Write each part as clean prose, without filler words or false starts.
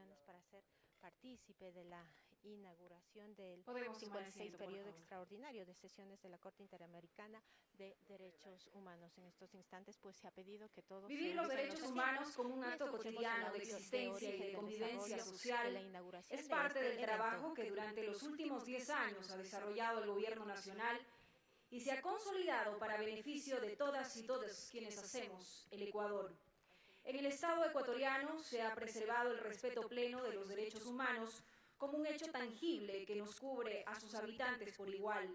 comunicaciones para ser partícipe de la inauguración del 56 periodo extraordinario de sesiones de la Corte Interamericana de Derechos Humanos. En estos instantes, pues, se ha pedido que todos vivir los derechos humanos como un acto cotidiano de existencia y de convivencia social es parte del trabajo que durante los últimos 10 años ha desarrollado el Gobierno Nacional y se ha consolidado para beneficio de todas y todos quienes hacemos el Ecuador. En el Estado ecuatoriano se ha preservado el respeto pleno de los derechos humanos como un hecho tangible que nos cubre a sus habitantes por igual.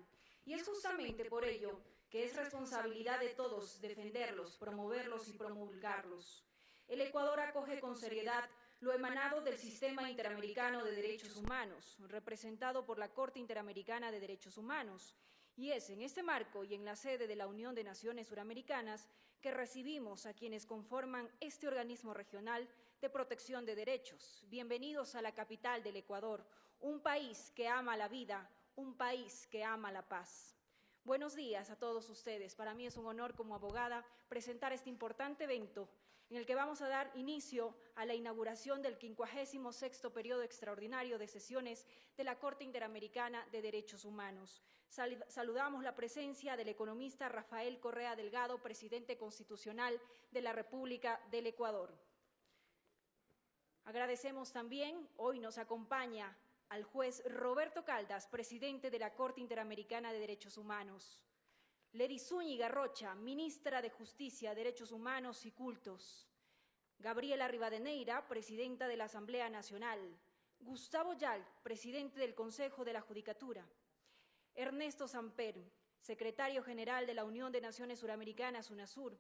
Y es justamente por ello que es responsabilidad de todos defenderlos, promoverlos y promulgarlos. El Ecuador acoge con seriedad lo emanado del Sistema Interamericano de Derechos Humanos, representado por la Corte Interamericana de Derechos Humanos, y es en este marco y en la sede de la Unión de Naciones Suramericanas que recibimos a quienes conforman este organismo regional de protección de derechos. Bienvenidos a la capital del Ecuador, un país que ama la vida, un país que ama la paz. Buenos días a todos ustedes. Para mí es un honor como abogada presentar este importante evento en el que vamos a dar inicio a la inauguración del 56º periodo extraordinario de sesiones de la Corte Interamericana de Derechos Humanos. Saludamos la presencia del economista Rafael Correa Delgado, presidente constitucional de la República del Ecuador. Agradecemos también, hoy nos acompaña al juez Roberto Caldas, presidente de la Corte Interamericana de Derechos Humanos, Lady Zúñiga Rocha, ministra de Justicia, Derechos Humanos y Cultos, Gabriela Rivadeneira, presidenta de la Asamblea Nacional, Gustavo Yal, presidente del Consejo de la Judicatura, Ernesto Samper, secretario general de la Unión de Naciones Suramericanas, UNASUR,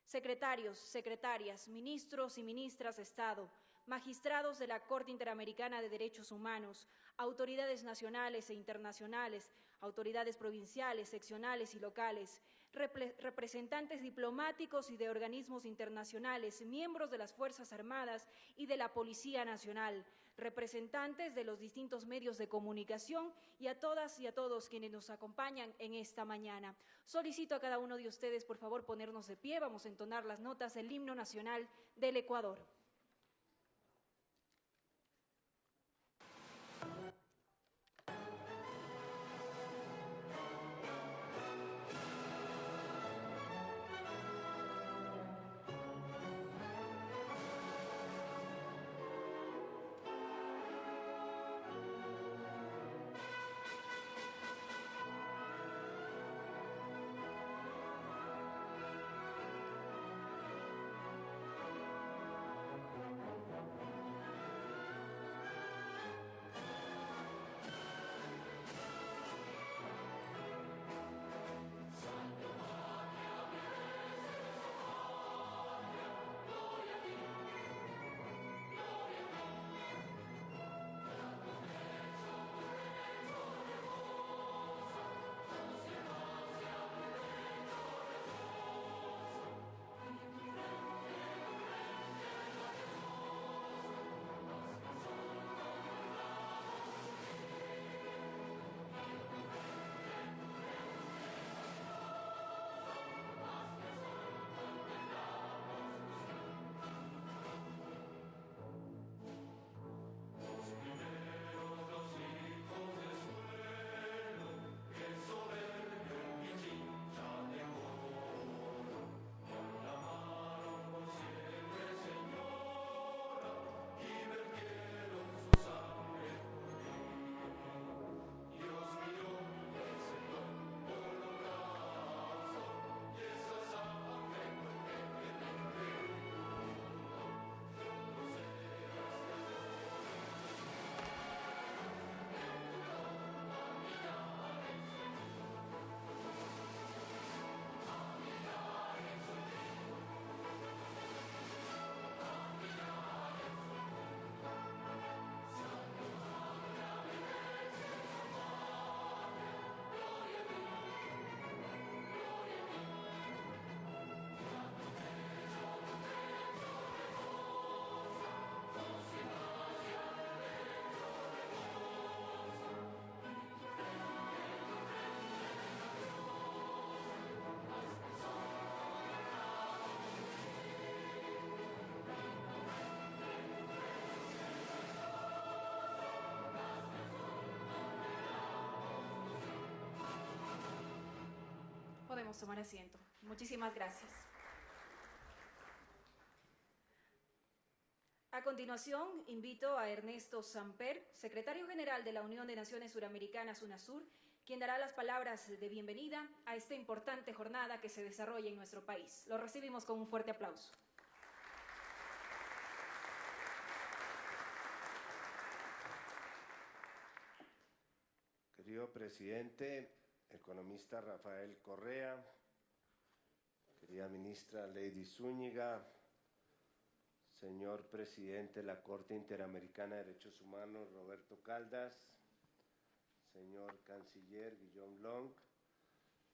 secretarios, secretarias, ministros y ministras de Estado, magistrados de la Corte Interamericana de Derechos Humanos, autoridades nacionales e internacionales, autoridades provinciales, seccionales y locales, representantes diplomáticos y de organismos internacionales, miembros de las Fuerzas Armadas y de la Policía Nacional, representantes de los distintos medios de comunicación y a todas y a todos quienes nos acompañan en esta mañana. Solicito a cada uno de ustedes, por favor, ponernos de pie. Vamos a entonar las notas del himno nacional del Ecuador. podemos tomar asiento. Muchísimas gracias. A continuación, invito a Ernesto Samper, secretario general de la Unión de Naciones Suramericanas, UNASUR, quien dará las palabras de bienvenida a esta importante jornada que se desarrolla en nuestro país. Lo recibimos con un fuerte aplauso. Querido presidente, economista Rafael Correa, querida ministra Lady Zúñiga, señor presidente de la Corte Interamericana de Derechos Humanos Roberto Caldas, señor canciller Guillaume Long,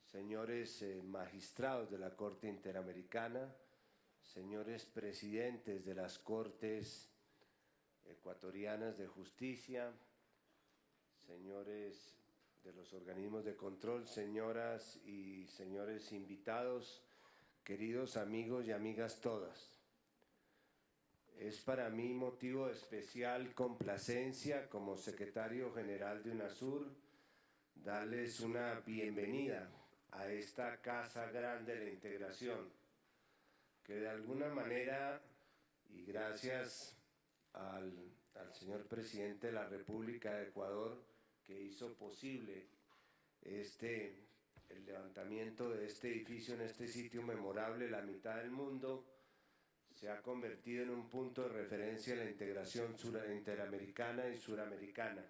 señores magistrados de la Corte Interamericana, señores presidentes de las Cortes Ecuatorianas de Justicia, señores de los organismos de control, señoras y señores invitados, queridos amigos y amigas todas. Es para mí motivo de especial complacencia como secretario general de UNASUR darles una bienvenida a esta Casa Grande de la Integración, que de alguna manera, y gracias al señor presidente de la República de Ecuador, que hizo posible el levantamiento de este edificio en este sitio memorable, la mitad del mundo, se ha convertido en un punto de referencia de la integración interamericana y suramericana.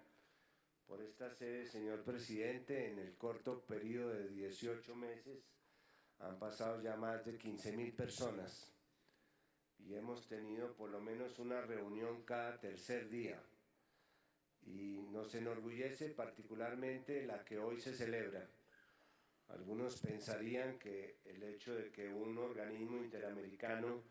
Por esta sede, señor presidente, en el corto periodo de 18 meses han pasado ya más de 15.000 personas y hemos tenido por lo menos una reunión cada tercer día. Y nos enorgullece particularmente la que hoy se celebra. Algunos pensarían que el hecho de que un organismo interamericano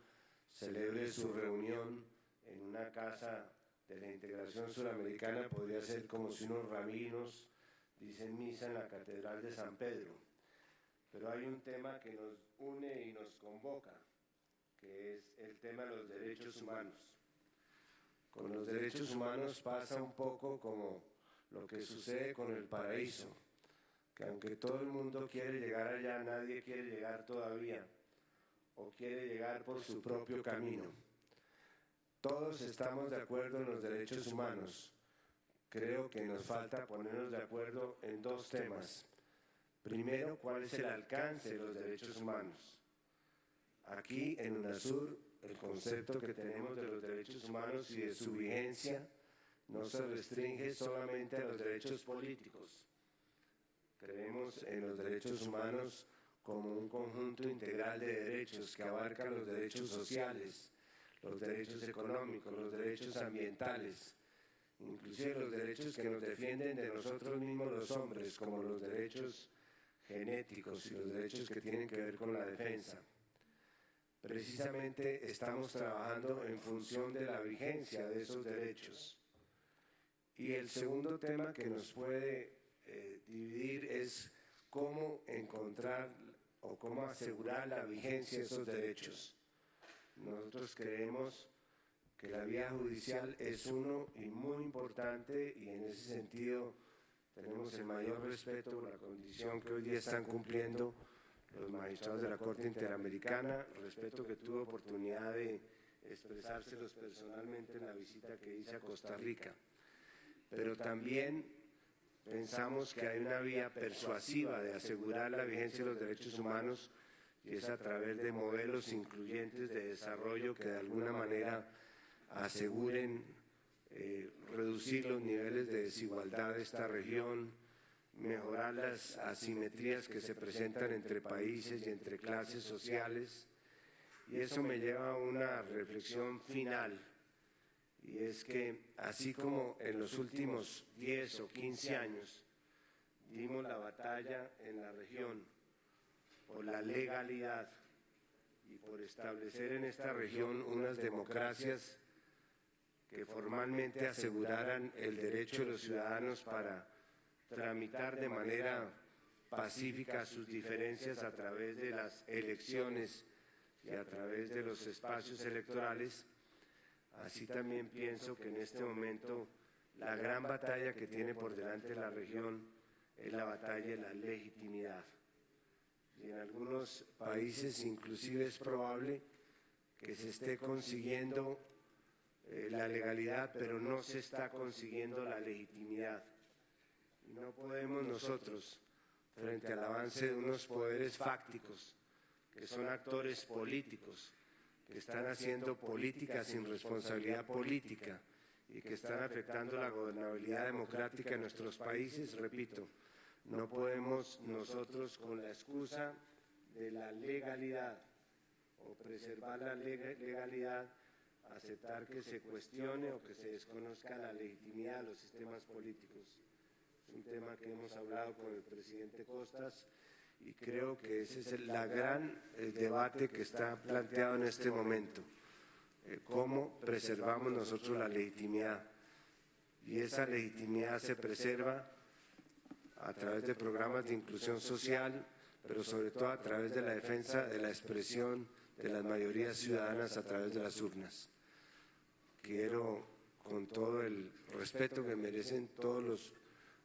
celebre su reunión en una casa de la integración suramericana podría ser como si unos rabinos dicen misa en la Catedral de San Pedro. Pero hay un tema que nos une y nos convoca, que es el tema de los derechos humanos. Con los derechos humanos pasa un poco como lo que sucede con el paraíso, que aunque todo el mundo quiere llegar allá, nadie quiere llegar todavía, o quiere llegar por su propio camino. Todos estamos de acuerdo en los derechos humanos. Creo que nos falta ponernos de acuerdo en dos temas. Primero, ¿cuál es el alcance de los derechos humanos? Aquí en UNASUR, el concepto que tenemos de los derechos humanos y de su vigencia no se restringe solamente a los derechos políticos. Creemos en los derechos humanos como un conjunto integral de derechos que abarca los derechos sociales, los derechos económicos, los derechos ambientales, inclusive los derechos que nos defienden de nosotros mismos los hombres, como los derechos genéticos y los derechos que tienen que ver con la defensa. Precisamente estamos trabajando en función de la vigencia de esos derechos. Y el segundo tema que nos puede dividir es cómo encontrar o cómo asegurar la vigencia de esos derechos. Nosotros creemos que la vía judicial es uno y muy importante, y en ese sentido tenemos el mayor respeto por la condición que hoy día están cumpliendo los magistrados de la Corte Interamericana, respeto que tuve oportunidad de expresárselos personalmente en la visita que hice a Costa Rica. Pero también pensamos que hay una vía persuasiva de asegurar la vigencia de los derechos humanos, y es a través de modelos incluyentes de desarrollo que de alguna manera aseguren reducir los niveles de desigualdad de esta región, mejorar las asimetrías que se presentan entre países y entre clases sociales. Y eso me lleva a una reflexión final, y es que así como en los últimos 10 o 15 años dimos la batalla en la región por la legalidad y por establecer en esta región unas democracias que formalmente aseguraran el derecho de los ciudadanos para tramitar de manera pacífica sus diferencias a través de las elecciones y a través de los espacios electorales, así también pienso que en este momento la gran batalla que tiene por delante la región es la batalla de la legitimidad. y en algunos países inclusive es probable que se esté consiguiendo la legalidad, pero no se está consiguiendo la legitimidad. Y no podemos nosotros, frente al avance de unos poderes fácticos, que son actores políticos, que están haciendo política sin responsabilidad política y que están afectando la gobernabilidad democrática en nuestros países, repito, no podemos nosotros con la excusa de la legalidad o preservar la legalidad aceptar que se cuestione o que se desconozca la legitimidad de los sistemas políticos. Es un tema que hemos hablado con el presidente Costas y creo que ese es el gran debate que está planteado en este momento. ¿Cómo preservamos nosotros la legitimidad? Y esa legitimidad se preserva a través de programas de inclusión social, pero sobre todo a través de la defensa de la expresión de las mayorías ciudadanas a través de las urnas. Quiero, con todo el respeto que merecen todos los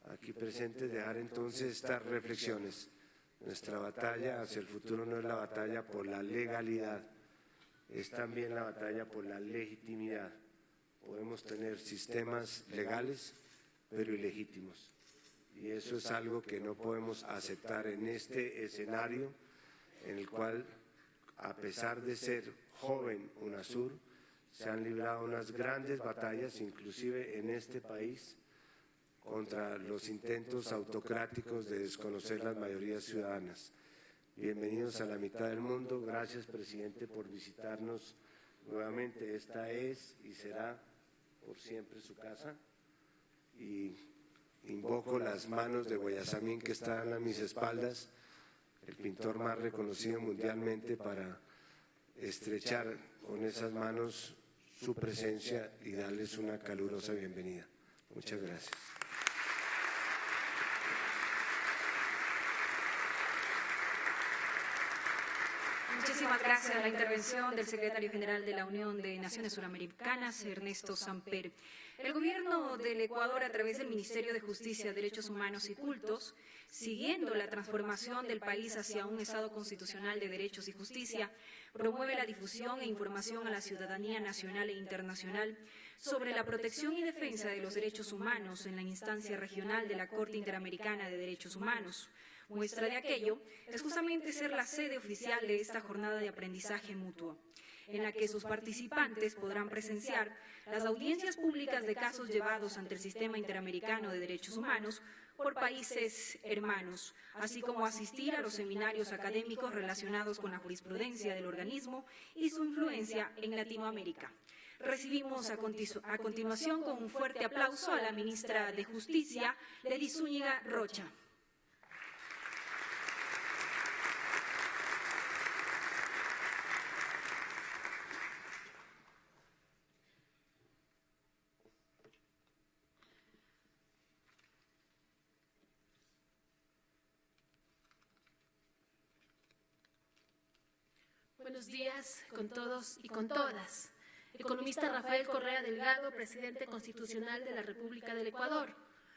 aquí presentes, dejar entonces estas reflexiones. Nuestra batalla hacia el futuro no es la batalla por la legalidad, es también la batalla por la legitimidad. Podemos tener sistemas legales, pero ilegítimos. Y eso es algo que no podemos aceptar en este escenario en el cual, a pesar de ser joven UNASUR, se han librado unas grandes batallas, inclusive en este país, contra los intentos autocráticos de desconocer las mayorías ciudadanas. Bienvenidos a la mitad del mundo. Gracias, presidente, por visitarnos nuevamente. Esta es y será por siempre su casa. Y invoco las manos de Guayasamín que están a mis espaldas, el pintor más reconocido mundialmente, para estrechar con esas manos su presencia y darles una calurosa bienvenida. Muchas gracias. Muchísimas gracias a la intervención del secretario general de la Unión de Naciones Suramericanas, Ernesto Samper. El gobierno del Ecuador, a través del Ministerio de Justicia, Derechos Humanos y Cultos, siguiendo la transformación del país hacia un Estado constitucional de derechos y justicia, promueve la difusión e información a la ciudadanía nacional e internacional sobre la protección y defensa de los derechos humanos en la instancia regional de la Corte Interamericana de Derechos Humanos. Muestra de aquello es justamente ser la sede oficial de esta jornada de aprendizaje mutuo, en la que sus participantes podrán presenciar las audiencias públicas de casos llevados ante el Sistema Interamericano de Derechos Humanos por países hermanos, así como asistir a los seminarios académicos relacionados con la jurisprudencia del organismo y su influencia en Latinoamérica. Recibimos a continuación con un fuerte aplauso a la ministra de Justicia, Lely Zúñiga Rocha. Buenos días con todos y con todas. Economista Rafael Correa Delgado, presidente constitucional de la República del Ecuador.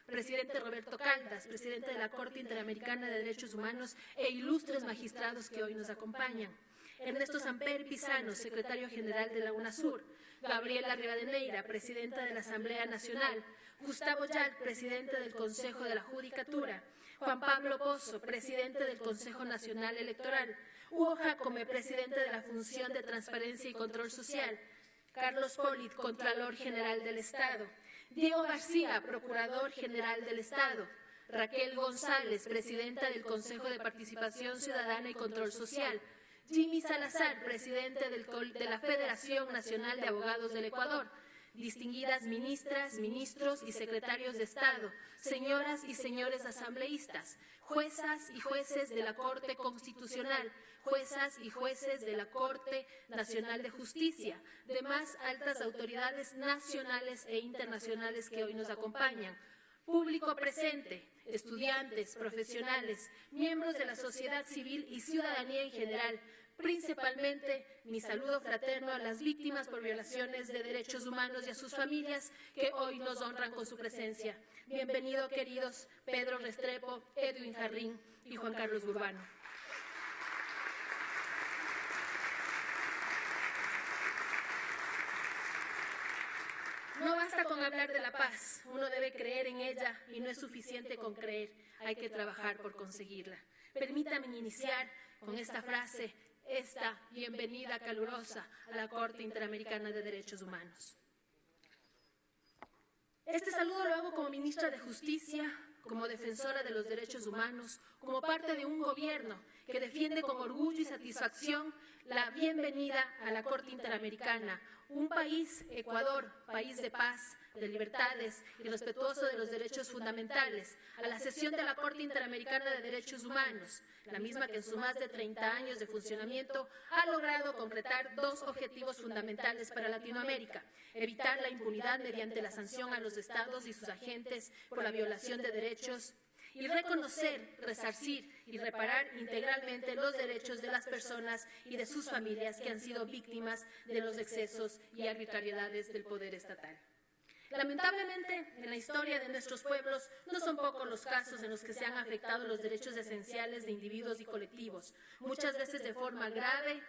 Presidente Roberto Caldas, presidente de la Corte Interamericana de Derechos Humanos e ilustres magistrados que hoy nos acompañan. Ernesto Samper Pizano, secretario general de la UNASUR. Gabriela Rivadeneira, presidenta de la Asamblea Nacional. Gustavo Yal, presidente del Consejo de la Judicatura. Juan Pablo Pozo, presidente del Consejo Nacional Electoral. Hugo Jacome, presidente de la Función de Transparencia y Control Social. Carlos Polit, Contralor General del Estado. Diego García, Procurador General del Estado. Raquel González, presidenta del Consejo de Participación Ciudadana y Control Social. Jimmy Salazar, presidente de la Federación Nacional de Abogados del Ecuador. Distinguidas ministras, ministros y secretarios de Estado, señoras y señores asambleístas, juezas y jueces de la Corte Constitucional, juezas y jueces de la Corte Nacional de Justicia, demás altas autoridades nacionales e internacionales que hoy nos acompañan, público presente, estudiantes, profesionales, miembros de la sociedad civil y ciudadanía en general. Principalmente, mi saludo fraterno a las víctimas por violaciones de derechos humanos y a sus familias que hoy nos honran con su presencia. Bienvenido, queridos Pedro Restrepo, Edwin Jarrín y Juan Carlos Urbano. No basta con hablar de la paz, uno debe creer en ella y no es suficiente con creer, hay que trabajar por conseguirla. Permítanme iniciar con esta frase, esta bienvenida calurosa a la Corte Interamericana de Derechos Humanos. Este saludo lo hago como ministra de Justicia, como defensora de los derechos humanos, como parte de un gobierno que defiende con orgullo y satisfacción la bienvenida a la Corte Interamericana, un país, Ecuador, país de paz, de libertades y respetuoso de los derechos fundamentales, a la sesión de la Corte Interamericana de Derechos Humanos, la misma que en sus más de 30 años de funcionamiento ha logrado concretar dos objetivos fundamentales para Latinoamérica: evitar la impunidad mediante la sanción a los estados y sus agentes por la violación de derechos y reconocer, resarcir y reparar integralmente los derechos de las personas y de sus familias que han sido víctimas de los excesos y arbitrariedades del poder estatal. Lamentablemente, en la historia de nuestros pueblos, no son pocos los casos en los que se han afectado los derechos esenciales de individuos y colectivos, muchas veces de forma grave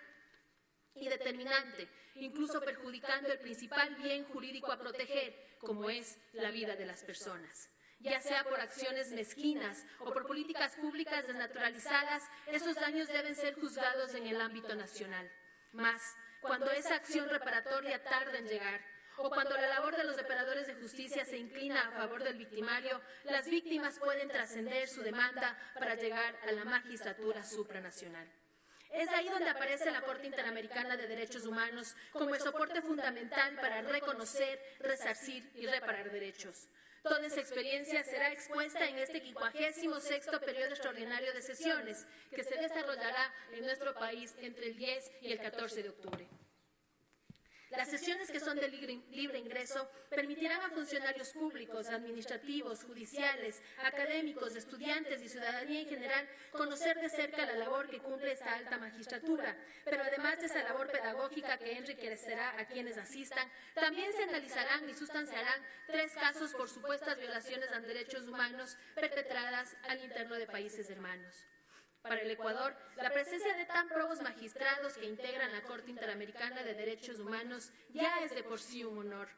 y determinante, incluso perjudicando el principal bien jurídico a proteger, como es la vida de las personas. Ya sea por acciones mezquinas o por políticas públicas desnaturalizadas, esos daños deben ser juzgados en el ámbito nacional. Mas, cuando esa acción reparatoria tarda en llegar, o cuando la labor de los operadores de justicia se inclina a favor del victimario, las víctimas pueden trascender su demanda para llegar a la magistratura supranacional. Es ahí donde aparece la Corte Interamericana de Derechos Humanos como el soporte fundamental para reconocer, resarcir y reparar derechos. Toda esa experiencia será expuesta en este 56º periodo extraordinario de sesiones que se desarrollará en nuestro país entre el 10 y el 14 de octubre. Las sesiones que son de libre ingreso permitirán a funcionarios públicos, administrativos, judiciales, académicos, estudiantes y ciudadanía en general conocer de cerca la labor que cumple esta alta magistratura, pero además de esa labor pedagógica que enriquecerá a quienes asistan, también se analizarán y sustanciarán 3 casos por supuestas violaciones a derechos humanos perpetradas al interno de países hermanos. Para el Ecuador, la presencia de tan probos magistrados que integran la Corte Interamericana de Derechos Humanos ya es de por sí un honor.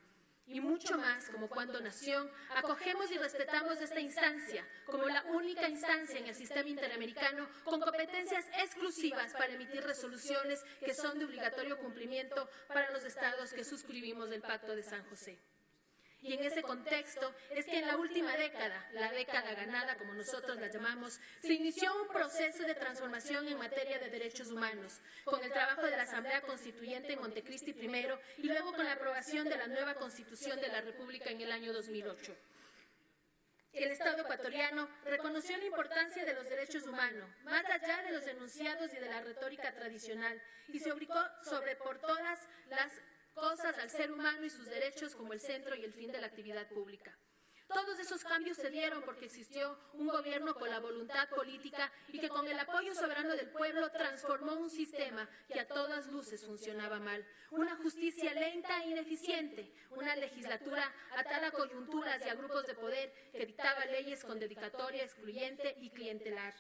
Y mucho más como cuando nación acogemos y respetamos esta instancia como la única instancia en el sistema interamericano con competencias exclusivas para emitir resoluciones que son de obligatorio cumplimiento para los estados que suscribimos el Pacto de San José. Y en ese contexto es que en la última década, la década ganada como nosotros la llamamos, se inició un proceso de transformación en materia de derechos humanos, con el trabajo de la Asamblea Constituyente en Montecristi primero y luego con la aprobación de la nueva Constitución de la República en el año 2008. El Estado ecuatoriano reconoció la importancia de los derechos humanos, más allá de los enunciados y de la retórica tradicional, y se ubicó por todas las cosas al ser humano y sus derechos como el centro y el fin de la actividad pública. Todos esos cambios se dieron porque existió un gobierno con la voluntad política y que con el apoyo soberano del pueblo transformó un sistema que a todas luces funcionaba mal. Una justicia lenta e ineficiente, una legislatura atada a coyunturas y a grupos de poder que dictaba leyes con dedicatoria excluyente y clientelar.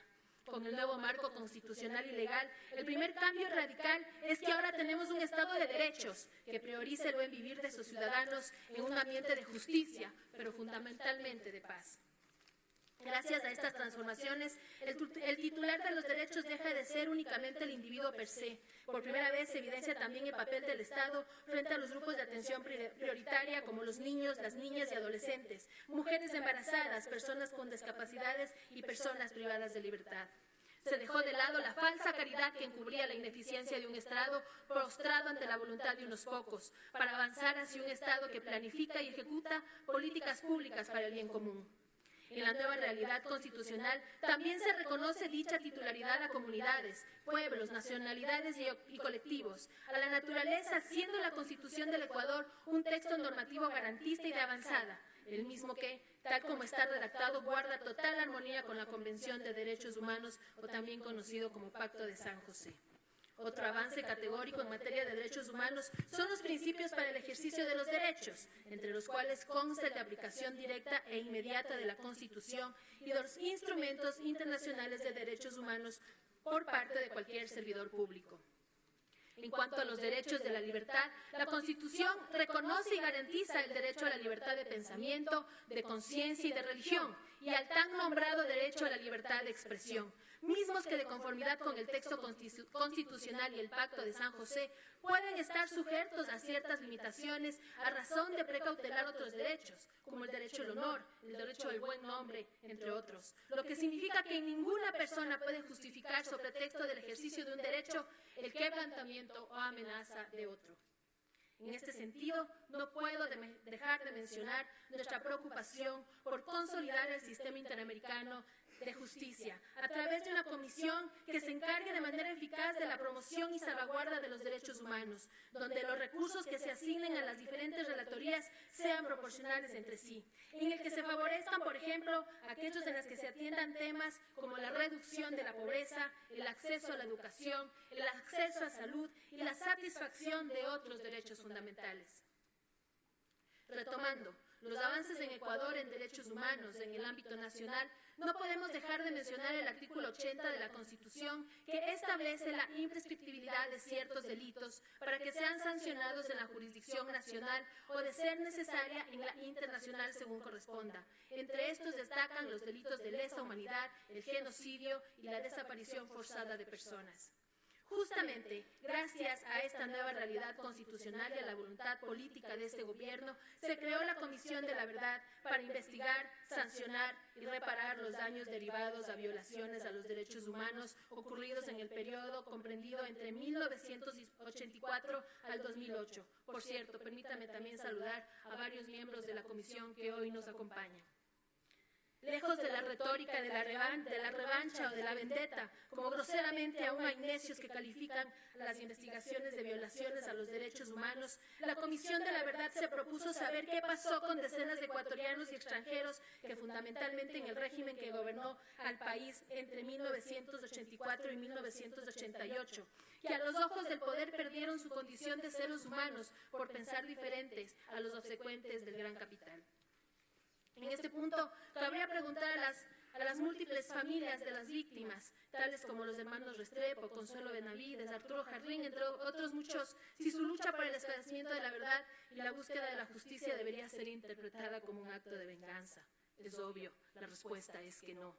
Con el nuevo marco constitucional y legal, el primer cambio radical es que ahora tenemos un Estado de derechos que prioriza el buen vivir de sus ciudadanos en un ambiente de justicia, pero fundamentalmente de paz. Gracias a estas transformaciones, el titular de los derechos deja de ser únicamente el individuo per se. Por primera vez se evidencia también el papel del Estado frente a los grupos de atención prioritaria como los niños, las niñas y adolescentes, mujeres embarazadas, personas con discapacidades y personas privadas de libertad. Se dejó de lado la falsa caridad que encubría la ineficiencia de un Estado prostrado ante la voluntad de unos pocos, para avanzar hacia un Estado que planifica y ejecuta políticas públicas para el bien común. En la nueva realidad constitucional también se reconoce dicha titularidad a comunidades, pueblos, nacionalidades y colectivos, a la naturaleza, siendo la Constitución del Ecuador un texto normativo garantista y de avanzada, el mismo que, tal como está redactado, guarda total armonía con la Convención de Derechos Humanos, o también conocido como Pacto de San José. Otro avance categórico en materia de derechos humanos son los principios para el ejercicio de los derechos, entre los cuales consta la aplicación directa e inmediata de la Constitución y de los instrumentos internacionales de derechos humanos por parte de cualquier servidor público. En cuanto a los derechos de la libertad, la Constitución reconoce y garantiza el derecho a la libertad de pensamiento, de conciencia y de religión, y al tan nombrado derecho a la libertad de expresión, mismos que de conformidad con el texto constitucional y el Pacto de San José pueden estar sujetos a ciertas limitaciones a razón de precautelar otros derechos, como el derecho al honor, el derecho al buen nombre, entre otros, lo que significa que ninguna persona puede justificar sobre pretexto del ejercicio de un derecho el quebrantamiento o amenaza de otro. En este sentido, no puedo dejar de mencionar nuestra preocupación por consolidar el sistema interamericano de justicia a través de una comisión que se encargue de manera eficaz de la promoción y salvaguarda de los derechos humanos, donde los recursos que se asignen a las diferentes relatorías sean proporcionales entre sí, en el que se favorezcan, por ejemplo, aquellos en los que se atiendan temas como la reducción de la pobreza, el acceso a la educación, el acceso a salud y la satisfacción de otros derechos fundamentales. Retomando, los avances en Ecuador en derechos humanos en el ámbito nacional, no podemos dejar de mencionar el artículo 80 de la Constitución, que establece la imprescriptibilidad de ciertos delitos para que sean sancionados en la jurisdicción nacional o, de ser necesaria, en la internacional según corresponda. Entre estos destacan los delitos de lesa humanidad, el genocidio y la desaparición forzada de personas. Justamente, gracias a esta nueva realidad constitucional y a la voluntad política de este gobierno, se creó la Comisión de la Verdad para investigar, sancionar y reparar los daños derivados a violaciones a los derechos humanos ocurridos en el periodo comprendido entre 1984 al 2008. Por cierto, permítame también saludar a varios miembros de la comisión que hoy nos acompañan. Lejos de la retórica de la revancha o de la vendetta, como groseramente aún hay necios que califican las investigaciones de violaciones a los derechos humanos, la Comisión de la Verdad se propuso saber qué pasó con decenas de ecuatorianos y extranjeros que fundamentalmente en el régimen que gobernó al país entre 1984 y 1988, que a los ojos del poder perdieron su condición de seres humanos por pensar diferentes a los obsecuentes del gran capital. En este punto, cabría preguntar a las múltiples familias de las víctimas, tales como los hermanos Restrepo, Consuelo Benavides, Arturo Jarrín, entre otros muchos, si su lucha por el esclarecimiento de la verdad y la búsqueda de la justicia debería ser interpretada como un acto de venganza. Es obvio, la respuesta es que no.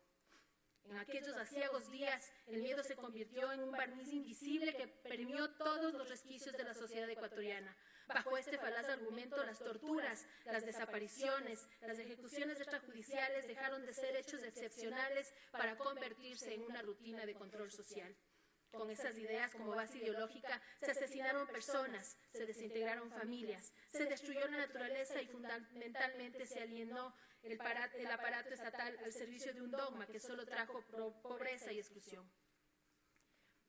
En aquellos aciagos días, el miedo se convirtió en un barniz invisible que permeó todos los resquicios de la sociedad ecuatoriana. Bajo este falaz argumento, las torturas, las desapariciones, las ejecuciones extrajudiciales dejaron de ser hechos excepcionales para convertirse en una rutina de control social. Con esas ideas como base ideológica, se asesinaron personas, se desintegraron familias, se destruyó la naturaleza y fundamentalmente se alienó el aparato estatal al servicio de un dogma que solo trajo pobreza y exclusión.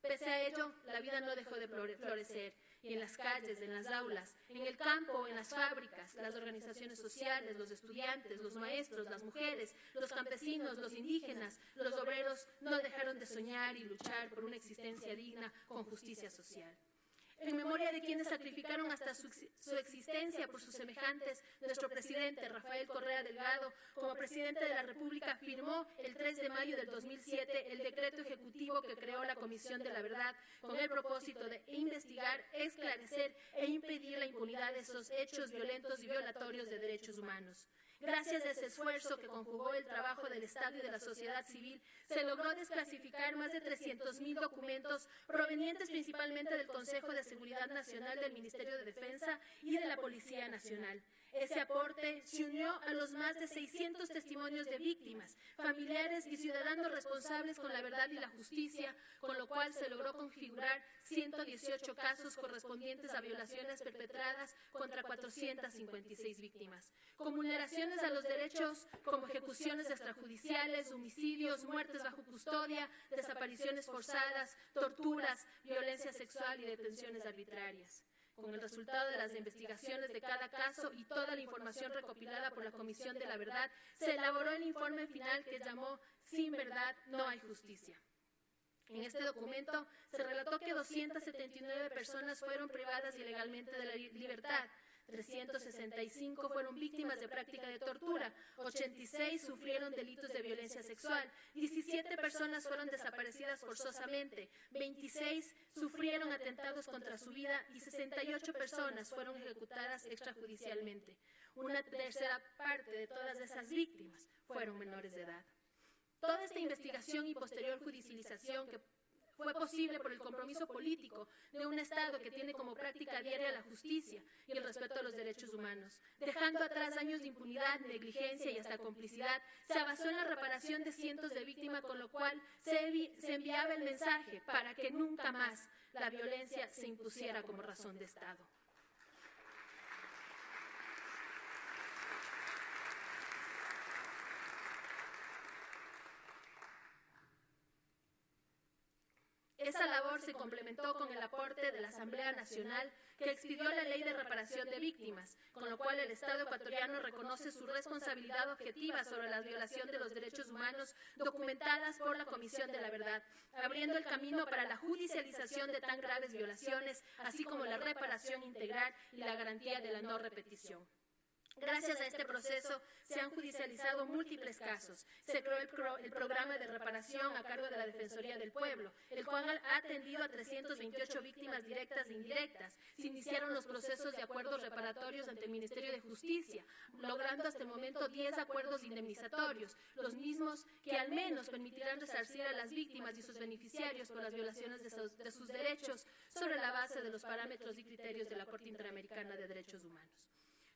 Pese a ello, la vida no dejó de florecer, y en las calles, en las aulas, en el campo, en las fábricas, las organizaciones sociales, los estudiantes, los maestros, las mujeres, los campesinos, los indígenas, los obreros no dejaron de soñar y luchar por una existencia digna con justicia social. En memoria de quienes sacrificaron hasta su existencia por sus semejantes, nuestro presidente Rafael Correa Delgado, como presidente de la República, firmó el 3 de mayo del 2007 el decreto ejecutivo que creó la Comisión de la Verdad con el propósito de investigar, esclarecer e impedir la impunidad de esos hechos violentos y violatorios de derechos humanos. Gracias a ese esfuerzo que conjugó el trabajo del Estado y de la sociedad civil, se logró desclasificar más de 300.000 documentos provenientes principalmente del Consejo de Seguridad Nacional del Ministerio de Defensa y de la Policía Nacional. Ese aporte se unió a los más de 600 testimonios de víctimas, familiares y ciudadanos responsables con la verdad y la justicia, con lo cual se logró configurar 118 casos correspondientes a violaciones perpetradas contra 456 víctimas, con vulneraciones a los derechos como ejecuciones extrajudiciales, homicidios, muertes bajo custodia, desapariciones forzadas, torturas, violencia sexual y detenciones arbitrarias. Con el resultado de las investigaciones de cada caso y toda la información recopilada por la Comisión de la Verdad, se elaboró el informe final que llamó Sin verdad no hay justicia. En este documento se relató que 279 personas fueron privadas ilegalmente de la libertad, 365 fueron víctimas de práctica de tortura, 86 sufrieron delitos de violencia sexual, 17 personas fueron desaparecidas forzosamente, 26 sufrieron atentados contra su vida y 68 personas fueron ejecutadas extrajudicialmente. Una tercera parte de todas esas víctimas fueron menores de edad. Toda esta investigación y posterior judicialización que fue posible por el compromiso político de un Estado que tiene como práctica diaria la justicia y el respeto a los derechos humanos. Dejando atrás años de impunidad, negligencia y hasta complicidad, se basó en la reparación de cientos de víctimas, con lo cual se enviaba el mensaje para que nunca más la violencia se impusiera como razón de Estado. Esa labor se complementó con el aporte de la Asamblea Nacional, que expidió la Ley de Reparación de Víctimas, con lo cual el Estado ecuatoriano reconoce su responsabilidad objetiva sobre la violación de los derechos humanos documentadas por la Comisión de la Verdad, abriendo el camino para la judicialización de tan graves violaciones, así como la reparación integral y la garantía de la no repetición. Gracias a este proceso se han judicializado múltiples casos. Se creó el programa de reparación a cargo de la Defensoría del Pueblo, el cual ha atendido a 328 víctimas directas e indirectas. Se iniciaron los procesos de acuerdos reparatorios ante el Ministerio de Justicia, logrando hasta el momento 10 acuerdos indemnizatorios, los mismos que al menos permitirán resarcir a las víctimas y sus beneficiarios por las violaciones de sus derechos sobre la base de los parámetros y criterios de la Corte Interamericana de Derechos Humanos.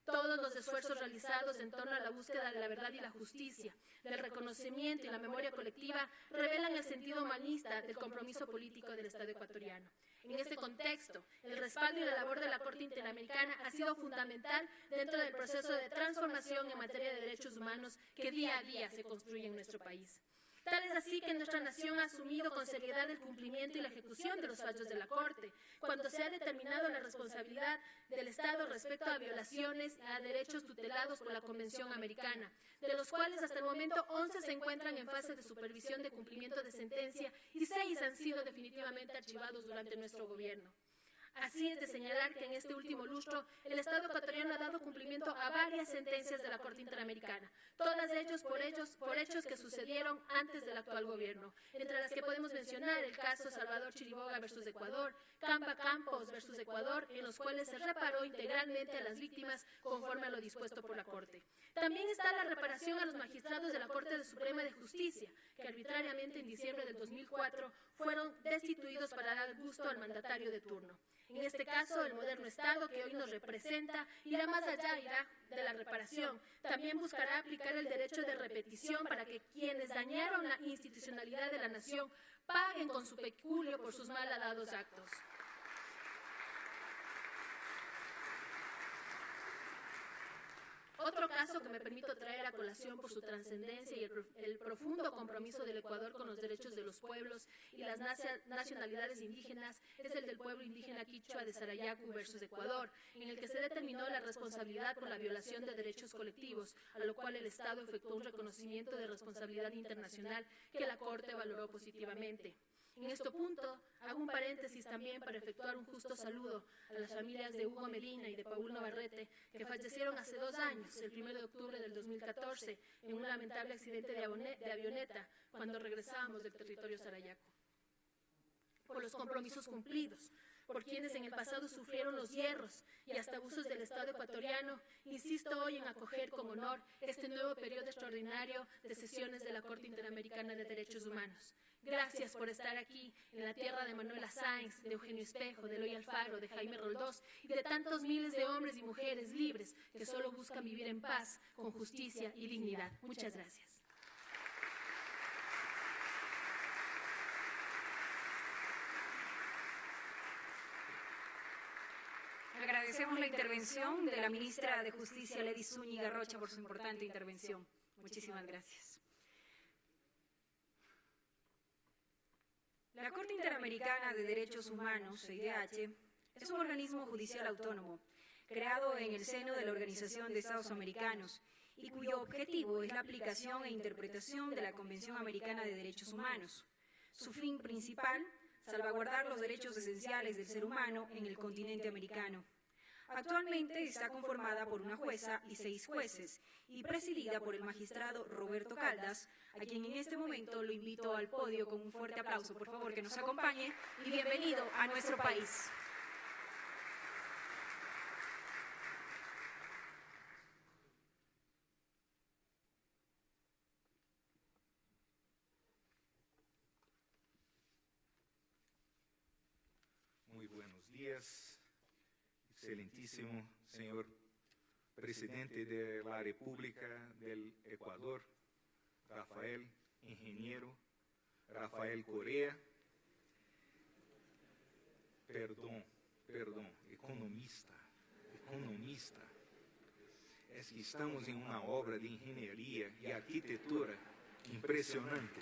Todos los esfuerzos realizados en torno a la búsqueda de la verdad y la justicia, del reconocimiento y la memoria colectiva, revelan el sentido humanista del compromiso político del Estado ecuatoriano. En este contexto, el respaldo y la labor de la Corte Interamericana ha sido fundamental dentro del proceso de transformación en materia de derechos humanos que día a día se construye en nuestro país. Tal es así que nuestra nación ha asumido con seriedad el cumplimiento y la ejecución de los fallos de la Corte, cuando se ha determinado la responsabilidad del Estado respecto a violaciones a derechos tutelados por la Convención Americana, de los cuales hasta el momento 11 se encuentran en fase de supervisión de cumplimiento de sentencia y 6 han sido definitivamente archivados durante nuestro gobierno. Así es de señalar que en este último lustro el Estado ecuatoriano ha dado cumplimiento a varias sentencias de la Corte Interamericana, todas ellas por hechos que sucedieron antes del actual gobierno, entre las que podemos mencionar el caso Salvador Chiriboga versus Ecuador, Camba Campos versus Ecuador, en los cuales se reparó integralmente a las víctimas conforme a lo dispuesto por la Corte. También está la reparación a los magistrados de la Corte Suprema de Justicia, que arbitrariamente en diciembre del 2004 fueron destituidos para dar gusto al mandatario de turno. En este caso, el moderno Estado que hoy nos representa irá más allá de la reparación. También buscará aplicar el derecho de repetición para que quienes dañaron la institucionalidad de la nación paguen con su peculio por sus malhadados actos. Otro caso que me permito traer a colación por su trascendencia y el profundo compromiso del Ecuador con los derechos de los pueblos y las nacionalidades indígenas es el del pueblo indígena quichua de Sarayaku versus Ecuador, en el que se determinó la responsabilidad por la violación de derechos colectivos, a lo cual el Estado efectuó un reconocimiento de responsabilidad internacional que la Corte valoró positivamente. En este punto, hago un paréntesis también para efectuar un justo saludo a las familias de Hugo Medina y de Paul Navarrete, que fallecieron hace 2 años, el 1 de octubre del 2014, en un lamentable accidente de avioneta, cuando regresábamos del territorio Sarayaku. Por los compromisos cumplidos, por quienes en el pasado sufrieron los hierros y hasta abusos del Estado ecuatoriano, insisto hoy en acoger con honor este nuevo periodo extraordinario de sesiones de la Corte Interamericana de Derechos Humanos. Gracias por estar aquí, en la tierra de Manuela Sáenz, de Eugenio Espejo, de Eloy Alfaro, de Jaime Roldós y de tantos miles de hombres y mujeres libres que solo buscan vivir en paz, con justicia y dignidad. Muchas gracias. Agradecemos la intervención de la ministra de Justicia, Lady Zúñiga Rocha, por su importante intervención. Muchísimas gracias. La Corte Interamericana de Derechos Humanos, CIDH, es un organismo judicial autónomo, creado en el seno de la Organización de Estados Americanos y cuyo objetivo es la aplicación e interpretación de la Convención Americana de Derechos Humanos. Su fin principal, salvaguardar los derechos esenciales del ser humano en el continente americano. Actualmente está conformada por una jueza y 6 jueces y presidida por el magistrado Roberto Caldas, a quien en este momento lo invito al podio con un fuerte aplauso, por favor, que nos acompañe y bienvenido a nuestro país. Muy buenos días, excelentísimo señor presidente de la República del Ecuador, ingeniero Rafael Correa, economista. Es que estamos en una obra de ingeniería y arquitectura impresionante.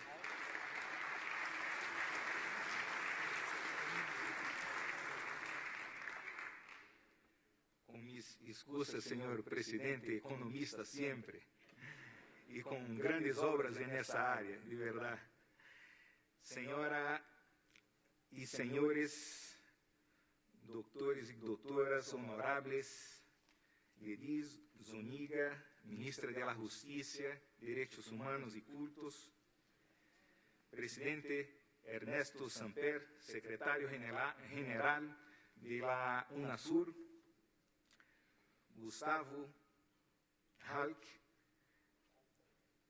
Con mis excusas, señor presidente, economista siempre, y con grandes obras en esa área, de verdad. Señora y señores, doctores y doctoras honorables, Lidis Zuniga, ministra de la Justicia, Derechos Humanos y Cultos, presidente Ernesto Samper, secretario general de la UNASUR, Gustavo Halk,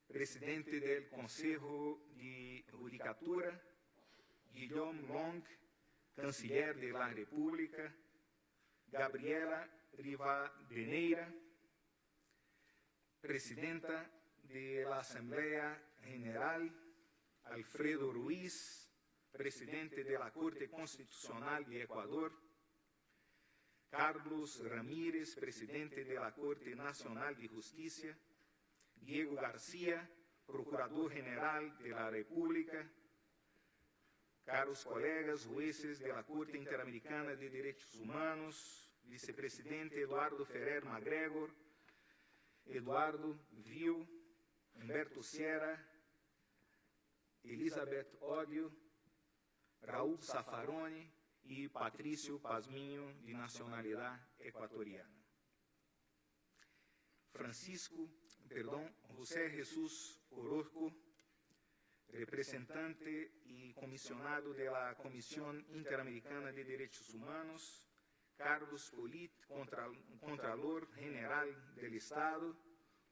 presidente del Consejo de Judicatura, Guillaume Long, canciller de la República, Gabriela Rivadeneira, presidenta de la Asamblea General, Alfredo Ruiz, presidente de la Corte Constitucional de Ecuador, Carlos Ramírez, presidente de la Corte Nacional de Justicia, Diego García, procurador general de la República, caros colegas jueces de la Corte Interamericana de Derechos Humanos, vicepresidente Eduardo Ferrer Macgregor, Eduardo Viu, Humberto Sierra, Elizabeth Odio, Raúl Zaffaroni y Patricio Pazmiño, de nacionalidad ecuatoriana. José Jesús Orozco, representante y comisionado de la Comisión Interamericana de Derechos Humanos, Carlos Polit, Contralor General del Estado,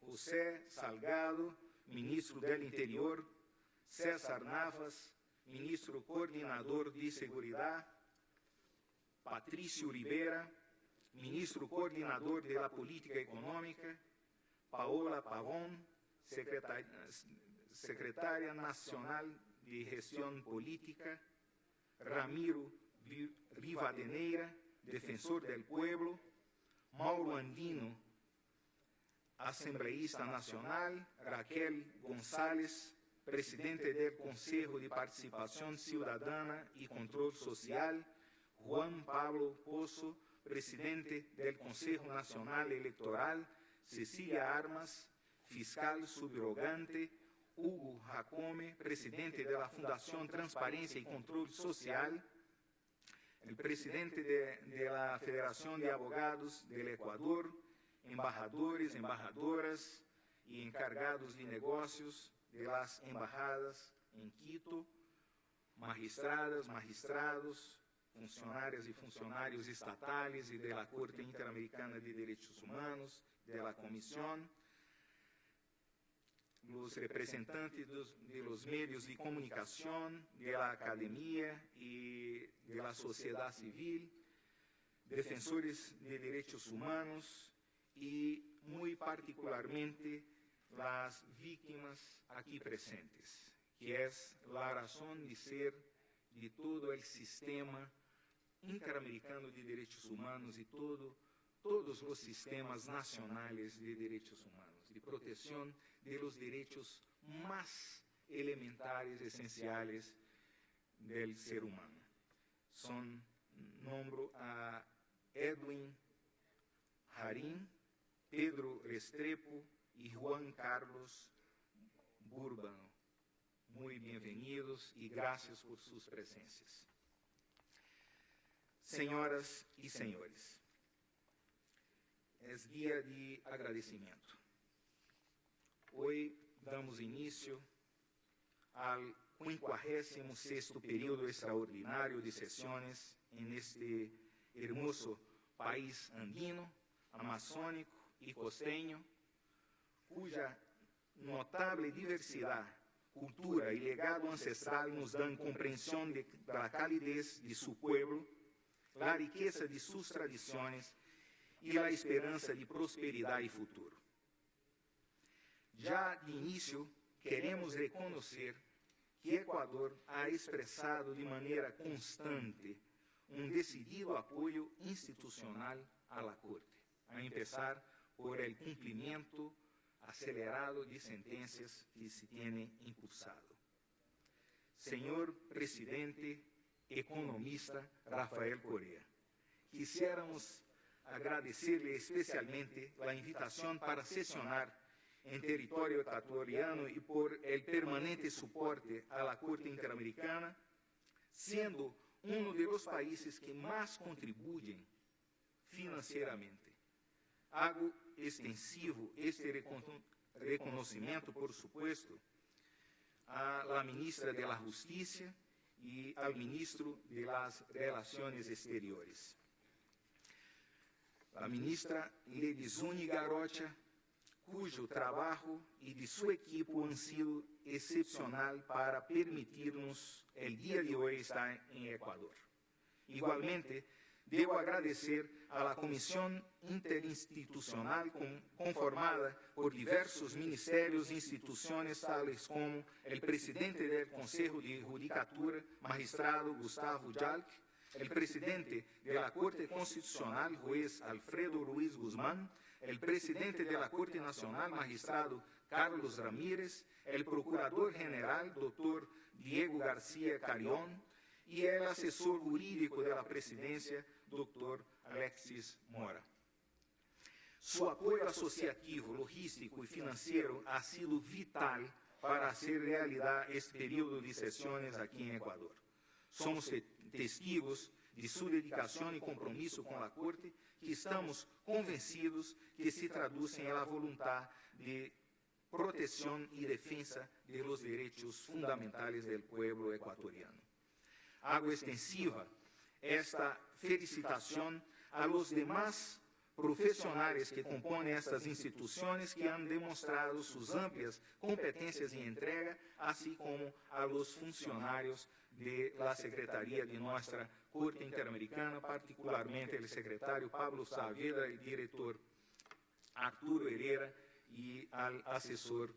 José Salgado, ministro del Interior, César Navas, ministro coordinador de Seguridad, Patricio Rivera, ministro coordinador de la Política Económica, Paola Pavón, secretaria nacional de Gestión Política, Ramiro Rivadeneira, defensor del pueblo, Mauro Andino, asambleísta nacional, Raquel González, presidente del Consejo de Participación Ciudadana y Control Social, Juan Pablo Pozo, presidente del Consejo Nacional Electoral, Cecilia Armas, fiscal subrogante, Hugo Jacome, presidente de la Fundación Transparencia y Control Social, el presidente de la Federación de Abogados del Ecuador, embajadores, embajadoras y encargados de negocios de las embajadas en Quito, magistradas, magistrados, funcionarias y funcionarios estatales y de la Corte Interamericana de Derechos Humanos, de la Comisión, los representantes de los medios de comunicación, de la academia y de la sociedad civil, defensores de derechos humanos y muy particularmente las víctimas aquí presentes, que es la razón de ser de todo el sistema interamericano de derechos humanos y todos los sistemas nacionales de derechos humanos, de protección de los derechos más elementales, esenciales del ser humano. Nombro a Edwin Harín, Pedro Restrepo y Juan Carlos Bourbano. Muy bienvenidos y gracias por sus presencias. Señoras y señores, es guía de agradecimiento. Hoy damos inicio al 56º período extraordinario de sesiones en este hermoso país andino, amazónico y costeño, cuya notable diversidad, cultura y legado ancestral nos dan comprensión de la calidez de su pueblo, la riqueza de sus tradiciones y la esperanza de prosperidad y futuro. Ya de inicio, queremos reconocer que Ecuador ha expresado de manera constante un decidido apoyo institucional a la Corte, a empezar por el cumplimiento acelerado de sentencias que se tiene impulsado. Señor presidente economista Rafael Correa, quisiéramos agradecerle especialmente la invitación para sesionar en territorio ecuatoriano y por el permanente soporte a la Corte Interamericana, siendo uno de los países que más contribuyen financieramente. Hago extensivo este reconocimiento, por supuesto, a la ministra de la Justicia y al ministro de las Relaciones Exteriores. La ministra Lady Zúñiga Rocha, cuyo trabajo y de su equipo han sido excepcional para permitirnos el día de hoy estar en Ecuador. Igualmente, debo agradecer a la Comisión Interinstitucional conformada por diversos ministerios e instituciones tales como el presidente del Consejo de Judicatura, magistrado Gustavo Jalk, el presidente de la Corte Constitucional, juez Alfredo Ruiz Guzmán, el presidente de la Corte Nacional, magistrado Carlos Ramírez, el procurador general, doctor Diego García Carrión, y el asesor jurídico de la presidencia, doctor Alexis Mora. Su apoyo asociativo, logístico y financiero ha sido vital para hacer realidad este periodo de sesiones aquí en Ecuador. Somos testigos de su dedicación y compromiso con la Corte, que estamos convencidos que se traducen en la voluntad de protección y defensa de los derechos fundamentales del pueblo ecuatoriano. Hago extensiva esta felicitación a los demás profesionales que componen estas instituciones que han demostrado sus amplias competencias y entrega, así como a los funcionarios de la Secretaría de nuestra Corte Interamericana, particularmente el secretario Pablo Saavedra, el director Arturo Herrera y al asesor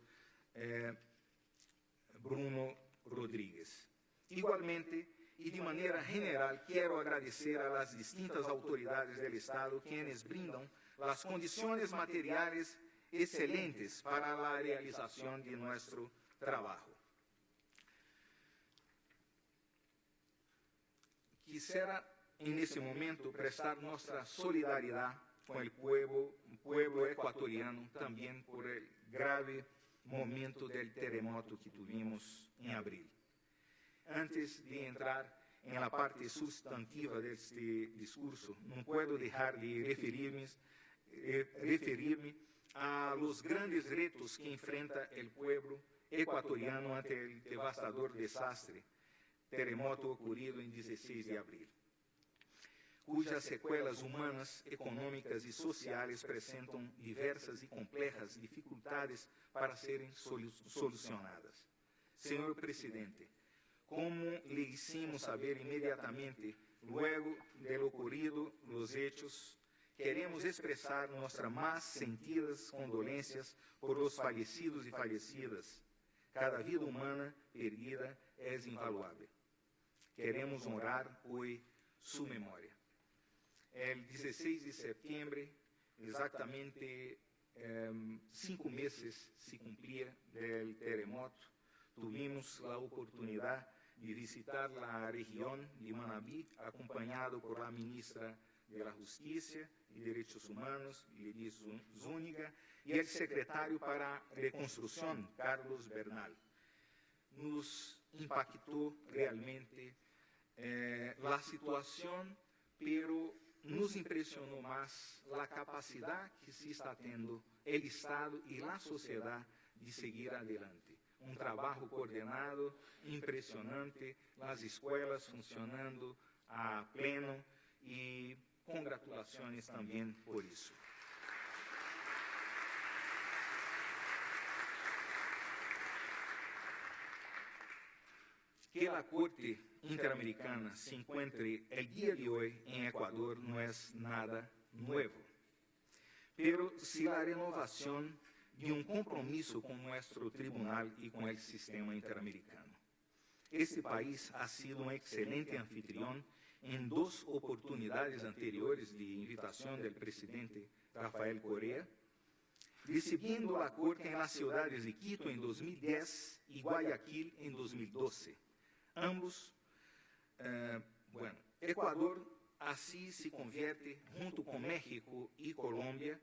Bruno Rodríguez. Igualmente, y de manera general, quiero agradecer a las distintas autoridades del Estado quienes brindan las condiciones materiales excelentes para la realización de nuestro trabajo. Quisiera en este momento prestar nuestra solidaridad con el pueblo ecuatoriano, también por el grave momento del terremoto que tuvimos en abril. Antes de entrar en la parte sustantiva de este discurso, no puedo dejar de referirme a los grandes retos que enfrenta el pueblo ecuatoriano ante el devastador desastre, terremoto ocurrido en 16 de abril, cuyas secuelas humanas, económicas y sociales presentan diversas y complejas dificultades para serem solucionadas. Señor presidente, como le hicimos saber inmediatamente luego de lo ocurrido, los hechos, queremos expresar nuestras más sentidas condolencias por los fallecidos y fallecidas. Cada vida humana perdida es invaluable. Queremos honrar hoy su memoria. El 16 de septiembre, exactamente 5 meses se cumplía del terremoto, tuvimos la oportunidad de visitar la región de Manabí, acompañado por la ministra de la Justicia y Derechos Humanos, Lady Zúñiga, y el secretario para Reconstrucción, Carlos Bernal. Nos impactó realmente la situación, pero nos impresionou mais a capacidade que se está tendo o Estado e a sociedade de seguir adelante. Um trabalho coordenado, impressionante, as escolas funcionando a pleno e congratulações também por isso. Que a Corte Interamericana se encuentre el día de hoy en Ecuador no es nada nuevo, pero sí la renovación de un compromiso con nuestro tribunal y con el sistema interamericano. Este país ha sido un excelente anfitrión en 2 oportunidades anteriores de invitación del presidente Rafael Correa, recibiendo la Corte en las ciudades de Quito en 2010 y Guayaquil en 2012. Ambos, Ecuador así se convierte, junto con México y Colombia,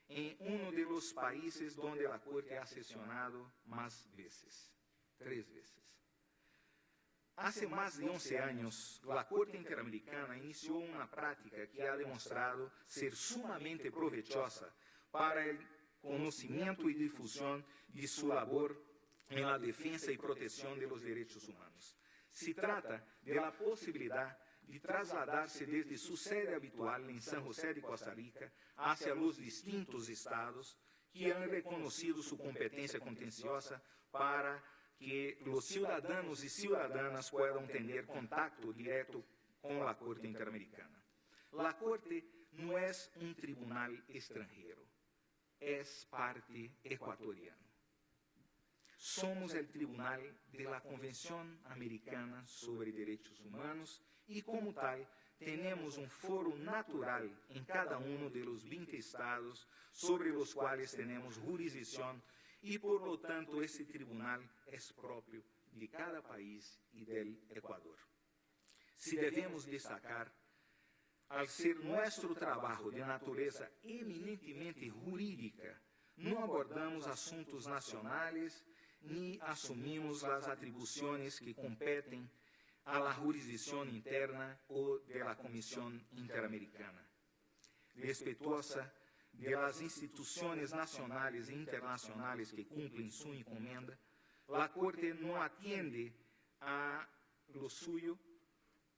en uno de los países donde la Corte ha sesionado más veces, 3 veces. Hace más de 11 años, la Corte Interamericana inició una práctica que ha demostrado ser sumamente provechosa para el conocimiento y difusión de su labor en la defensa y protección de los derechos humanos. Se trata de la posibilidad de trasladarse desde su sede habitual en San José de Costa Rica hacia los distintos estados que han reconocido su competencia contenciosa para que los ciudadanos y ciudadanas puedan tener contacto directo con la Corte Interamericana. La Corte no es un tribunal extranjero, es parte ecuatoriana. Somos el tribunal de la Convención Americana sobre Derechos Humanos y como tal tenemos un foro natural en cada uno de los 20 estados sobre los cuales tenemos jurisdicción y por lo tanto ese tribunal es propio de cada país y del Ecuador. Si debemos destacar, al ser nuestro trabajo de naturaleza eminentemente jurídica, no abordamos asuntos nacionales ni asumimos las atribuciones que competen a la jurisdicción interna o de la Comisión Interamericana. Respetuosa de las instituciones nacionales e internacionales que cumplen su encomienda, la Corte no atiende a lo suyo,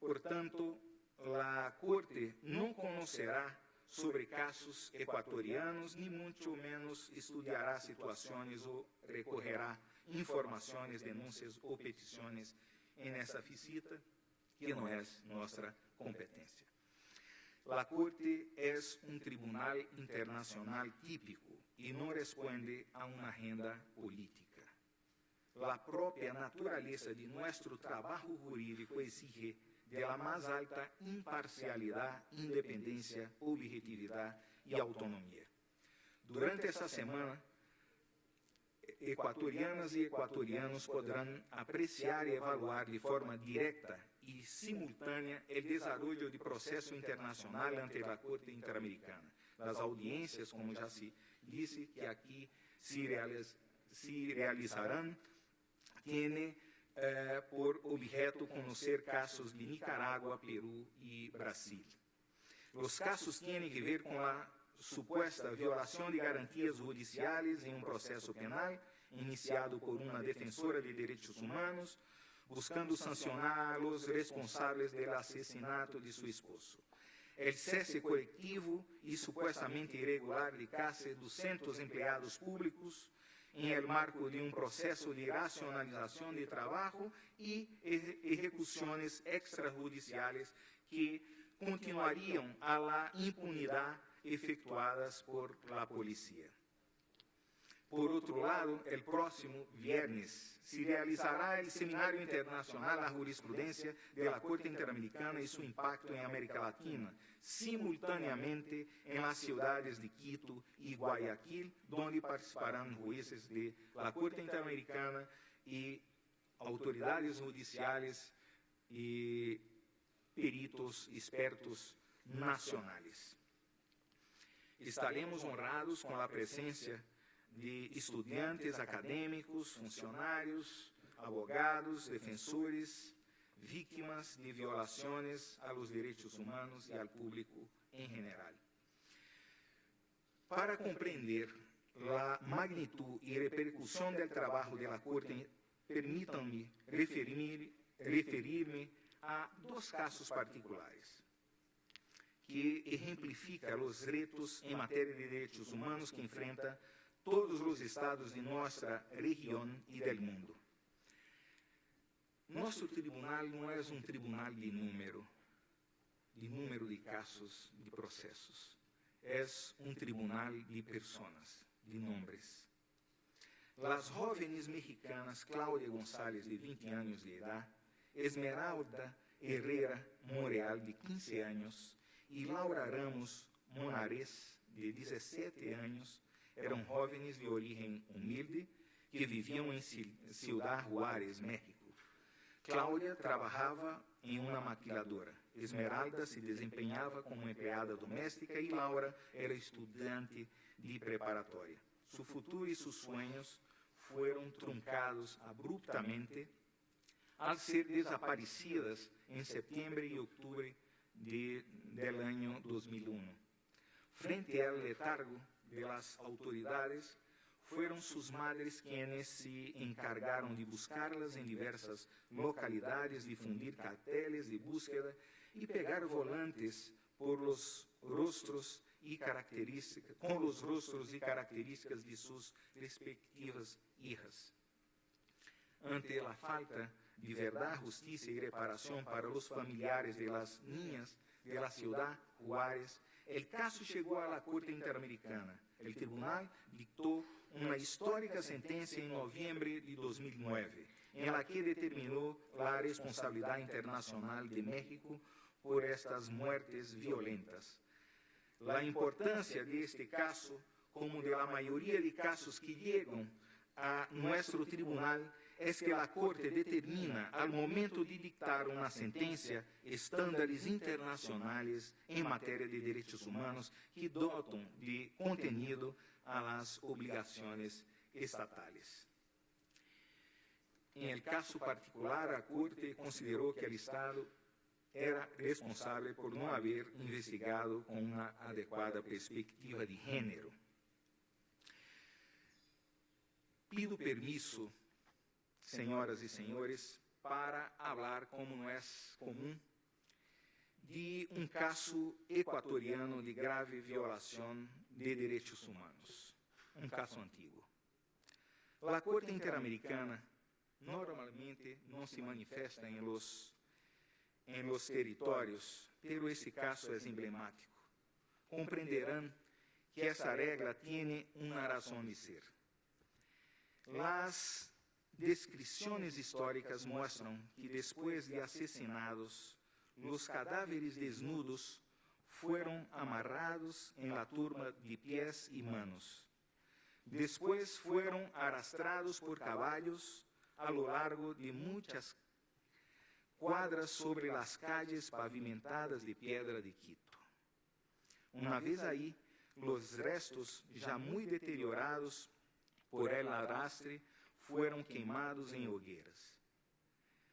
por tanto, la Corte no conocerá sobre casos ecuatorianos, ni mucho menos estudiará situaciones o recogerá informaciones, denuncias o peticiones en esa visita, que no es nuestra competencia. La Corte es un tribunal internacional típico y no responde a una agenda política. La propia naturaleza de nuestro trabajo jurídico exige de la más alta imparcialidad, independencia, objetividad y autonomía. Durante esta semana, ecuatorianas y ecuatorianos podrán apreciar y evaluar de forma directa y simultánea el desarrollo del proceso internacional ante la Corte Interamericana. Las audiencias, como ya se dice, que aquí se realizarán, tiene por objeto conocer casos de Nicaragua, Perú y Brasil. Los casos tienen que ver con la supuesta violación de garantías judiciales en un proceso penal iniciado por una defensora de derechos humanos, buscando sancionar a los responsables del asesinato de su esposo. El cese colectivo y supuestamente irregular de casi 200 empleados públicos en el marco de un proceso de racionalización de trabajo y ejecuciones extrajudiciales que continuarían a la impunidad efectuadas por la policía. Por otro lado, el próximo viernes se realizará el Seminario Internacional La Jurisprudencia de la Corte Interamericana y su impacto en América Latina, simultáneamente en las ciudades de Quito y Guayaquil, donde participarán jueces de la Corte Interamericana y autoridades judiciales y peritos expertos nacionales. Estaremos honrados con la presencia de estudiantes académicos, funcionarios, abogados, defensores, víctimas de violaciones a los derechos humanos y al público en general. Para comprender la magnitud y repercusión del trabajo de la Corte, permítanme referirme a dos casos particulares que ejemplifican los retos en materia de derechos humanos que enfrentan todos los estados de nuestra región y del mundo. Nuestro tribunal no es un tribunal de número de casos, de procesos. Es un tribunal de personas, de nombres. Las jóvenes mexicanas Claudia González, de 20 años de edad, Esmeralda Herrera Moreal, de 15 años, y Laura Ramos Monares, de 17 años, eran jóvenes de origen humilde que vivían en Ciudad Juárez, México. Claudia trabajaba en una maquiladora. Esmeralda se desempeñaba como empleada doméstica y Laura era estudiante de preparatoria. Su futuro y sus sueños fueron truncados abruptamente al ser desaparecidas en septiembre y octubre del año 2001. Frente al letargo de las autoridades, fueron sus madres quienes se encargaron de buscarlas en diversas localidades, difundir carteles de búsqueda y pegar volantes por los rostros y con los rostros y características de sus respectivas hijas. Ante la falta de verdad, justicia y reparación para los familiares de las niñas de la ciudad Juárez, el caso llegó a la Corte Interamericana. El tribunal dictó una histórica sentencia en noviembre de 2009, en la que determinó la responsabilidad internacional de México por estas muertes violentas. La importancia de este caso, como de la mayoría de casos que llegan a nuestro tribunal, es que la Corte determina, al momento de dictar una sentencia, estándares internacionales en materia de derechos humanos que dotan de contenido a las obligaciones estatales. En el caso particular, la Corte consideró que el Estado era responsable por no haber investigado con una adecuada perspectiva de género. Pido permiso, señoras y señores, para hablar, como no es común, de un caso ecuatoriano de grave violación de derechos humanos, un caso antiguo. La Corte Interamericana normalmente no se manifiesta en los territorios, pero ese caso es emblemático. Comprenderán que esa regla tiene una razón de ser. Las descripciones históricas muestran que después de asesinados, los cadáveres desnudos fueron amarrados en la turba de pies y manos. Después fueron arrastrados por caballos a lo largo de muchas cuadras sobre las calles pavimentadas de piedra de Quito. Una vez ahí, los restos ya muy deteriorados por el arrastre fueron quemados en hogueras.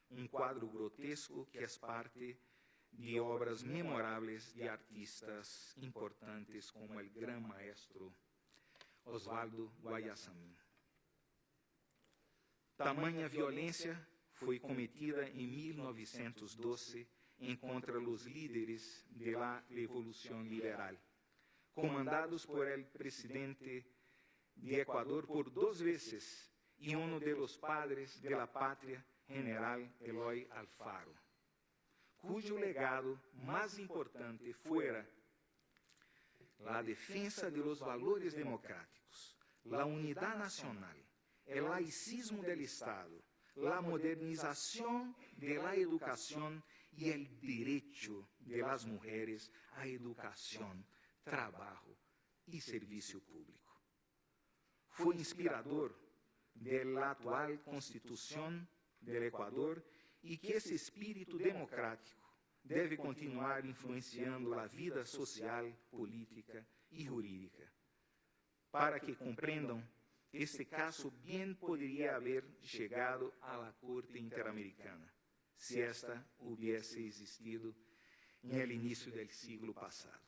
Un cuadro grotesco que es parte de obras memorables de artistas importantes como el gran maestro Osvaldo Guayasamín. Tamanha violência foi cometida em 1912 contra os líderes da Revolução Liberal, comandados por el presidente de Ecuador por 2 veces y uno de los padres de la patria, general Eloy Alfaro, cuyo legado más importante fuera la defensa de los valores democráticos, la unidad nacional, el laicismo del Estado, la modernización de la educación y el derecho de las mujeres a educación, trabajo y servicio público. Fue inspirador de la actual Constitución del Ecuador y que ese espíritu democrático debe continuar influenciando la vida social, política y jurídica. Para que comprendan, este caso bien podría haber llegado a la Corte Interamericana si esta hubiese existido en el inicio del siglo pasado.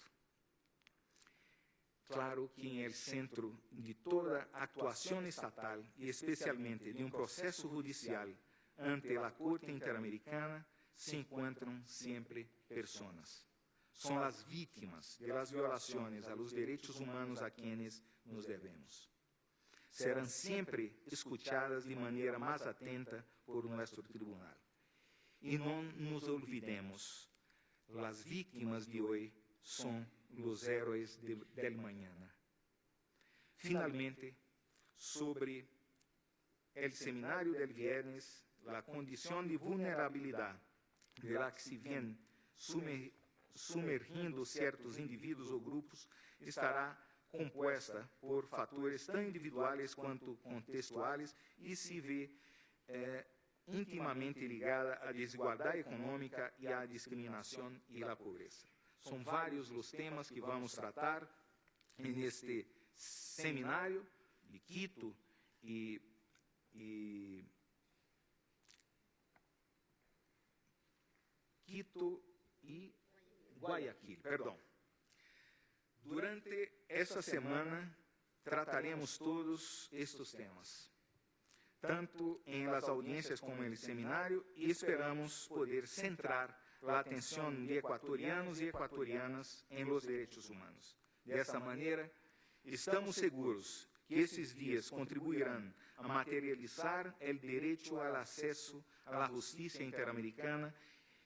claro que en el centro de toda actuación estatal y especialmente de un proceso judicial ante la Corte Interamericana se encuentran siempre personas. Son las víctimas de las violaciones a los derechos humanos a quienes nos debemos. Serán siempre escuchadas de manera más atenta por nuestro tribunal. Y no nos olvidemos, las víctimas de hoy son los héroes del mañana. Finalmente, sobre el seminario del viernes, la condición de vulnerabilidad de la que se vienen sumergindo ciertos indivíduos o grupos estará compuesta por fatores tan individuales quanto contextuales e se vê intimamente ligada à desigualdade econômica e à discriminação e à pobreza. São vários os temas que vamos tratar neste seminário de Quito e Guayaquil, perdão. Durante esta semana trataremos todos estes temas, tanto em las audiencias como en el seminario, y esperamos poder centrar la atención de ecuatorianos y ecuatorianas en los derechos humanos. De esta manera, estamos seguros que esses días contribuirán a materializar el derecho al acceso a la justicia interamericana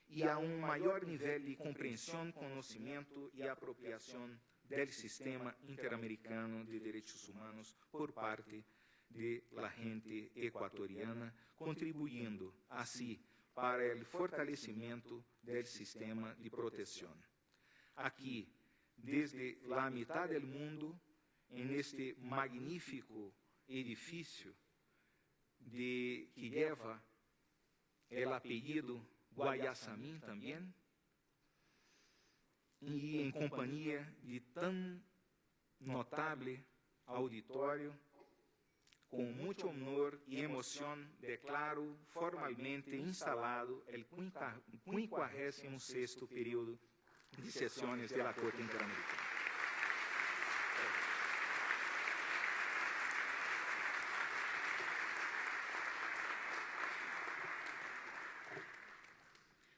y a un mayor nivel de comprensión, conocimiento y apropiación del sistema interamericano de derechos humanos por parte de la gente ecuatoriana, contribuyendo así para el fortalecimiento del sistema de protección. Aquí, desde la mitad del mundo, en este magnífico edificio que lleva el apellido Guayasamín también, y en compañía de tan notable auditorio, con mucho honor y emoción declaro formalmente instalado el 56º período de sesiones de la Corte Interamericana.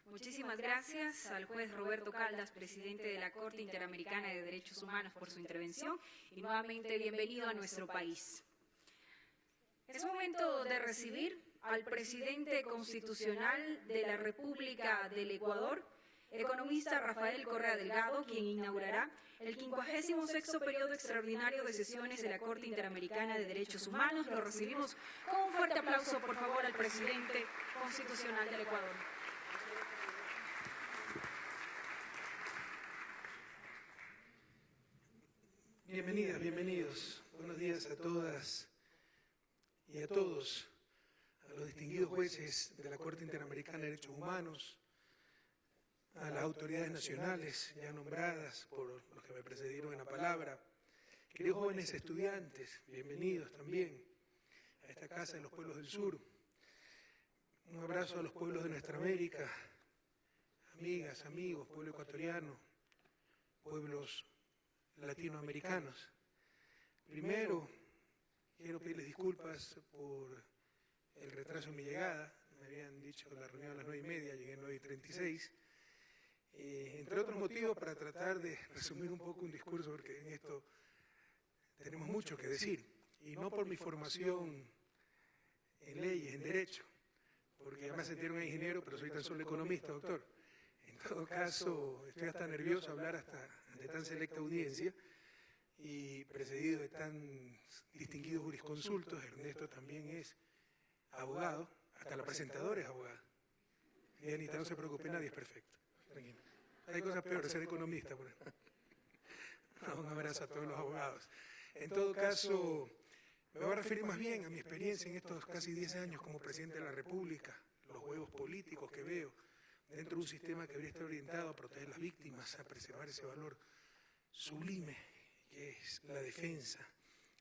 Muchísimas gracias al juez Roberto Caldas, presidente de la Corte Interamericana de Derechos Humanos, por su intervención y nuevamente bienvenido a nuestro país. Es momento de recibir al presidente constitucional de la República del Ecuador, economista Rafael Correa Delgado, quien inaugurará el 56º periodo extraordinario de sesiones de la Corte Interamericana de Derechos Humanos. Lo recibimos con un fuerte aplauso, por favor, al presidente constitucional del Ecuador. Bienvenidas, bienvenidos. Buenos días a todas y a todos, a los distinguidos jueces de la Corte Interamericana de Derechos Humanos, a las autoridades nacionales ya nombradas por los que me precedieron en la palabra, queridos jóvenes estudiantes, bienvenidos también a esta Casa de los Pueblos del Sur. Un abrazo a los pueblos de nuestra América, amigas, amigos, pueblo ecuatoriano, pueblos latinoamericanos. Primero, quiero pedirles disculpas por el retraso en mi llegada. Me habían dicho la reunión a las 9:30, llegué a 9:36. Entre otros motivos, para tratar de resumir un poco un discurso, porque en esto tenemos mucho que decir. Y no por mi formación en leyes, en derecho, porque además sentieron a ingeniero, pero soy tan solo economista, doctor. En todo caso, estoy hasta nervioso hablar ante tan selecta audiencia y precedido de tan distinguidos jurisconsultos. Ernesto también es abogado, hasta la presentadora es abogada. Y Anita, no se preocupe, nadie es perfecto. Tranquilo. Hay cosas peores, ser economista. Un abrazo a todos los abogados. En todo caso, me voy a referir más bien a mi experiencia en estos casi 10 años como presidente de la República, los juegos políticos que veo dentro de un sistema que debería estar orientado a proteger a las víctimas, a preservar ese valor sublime que es la defensa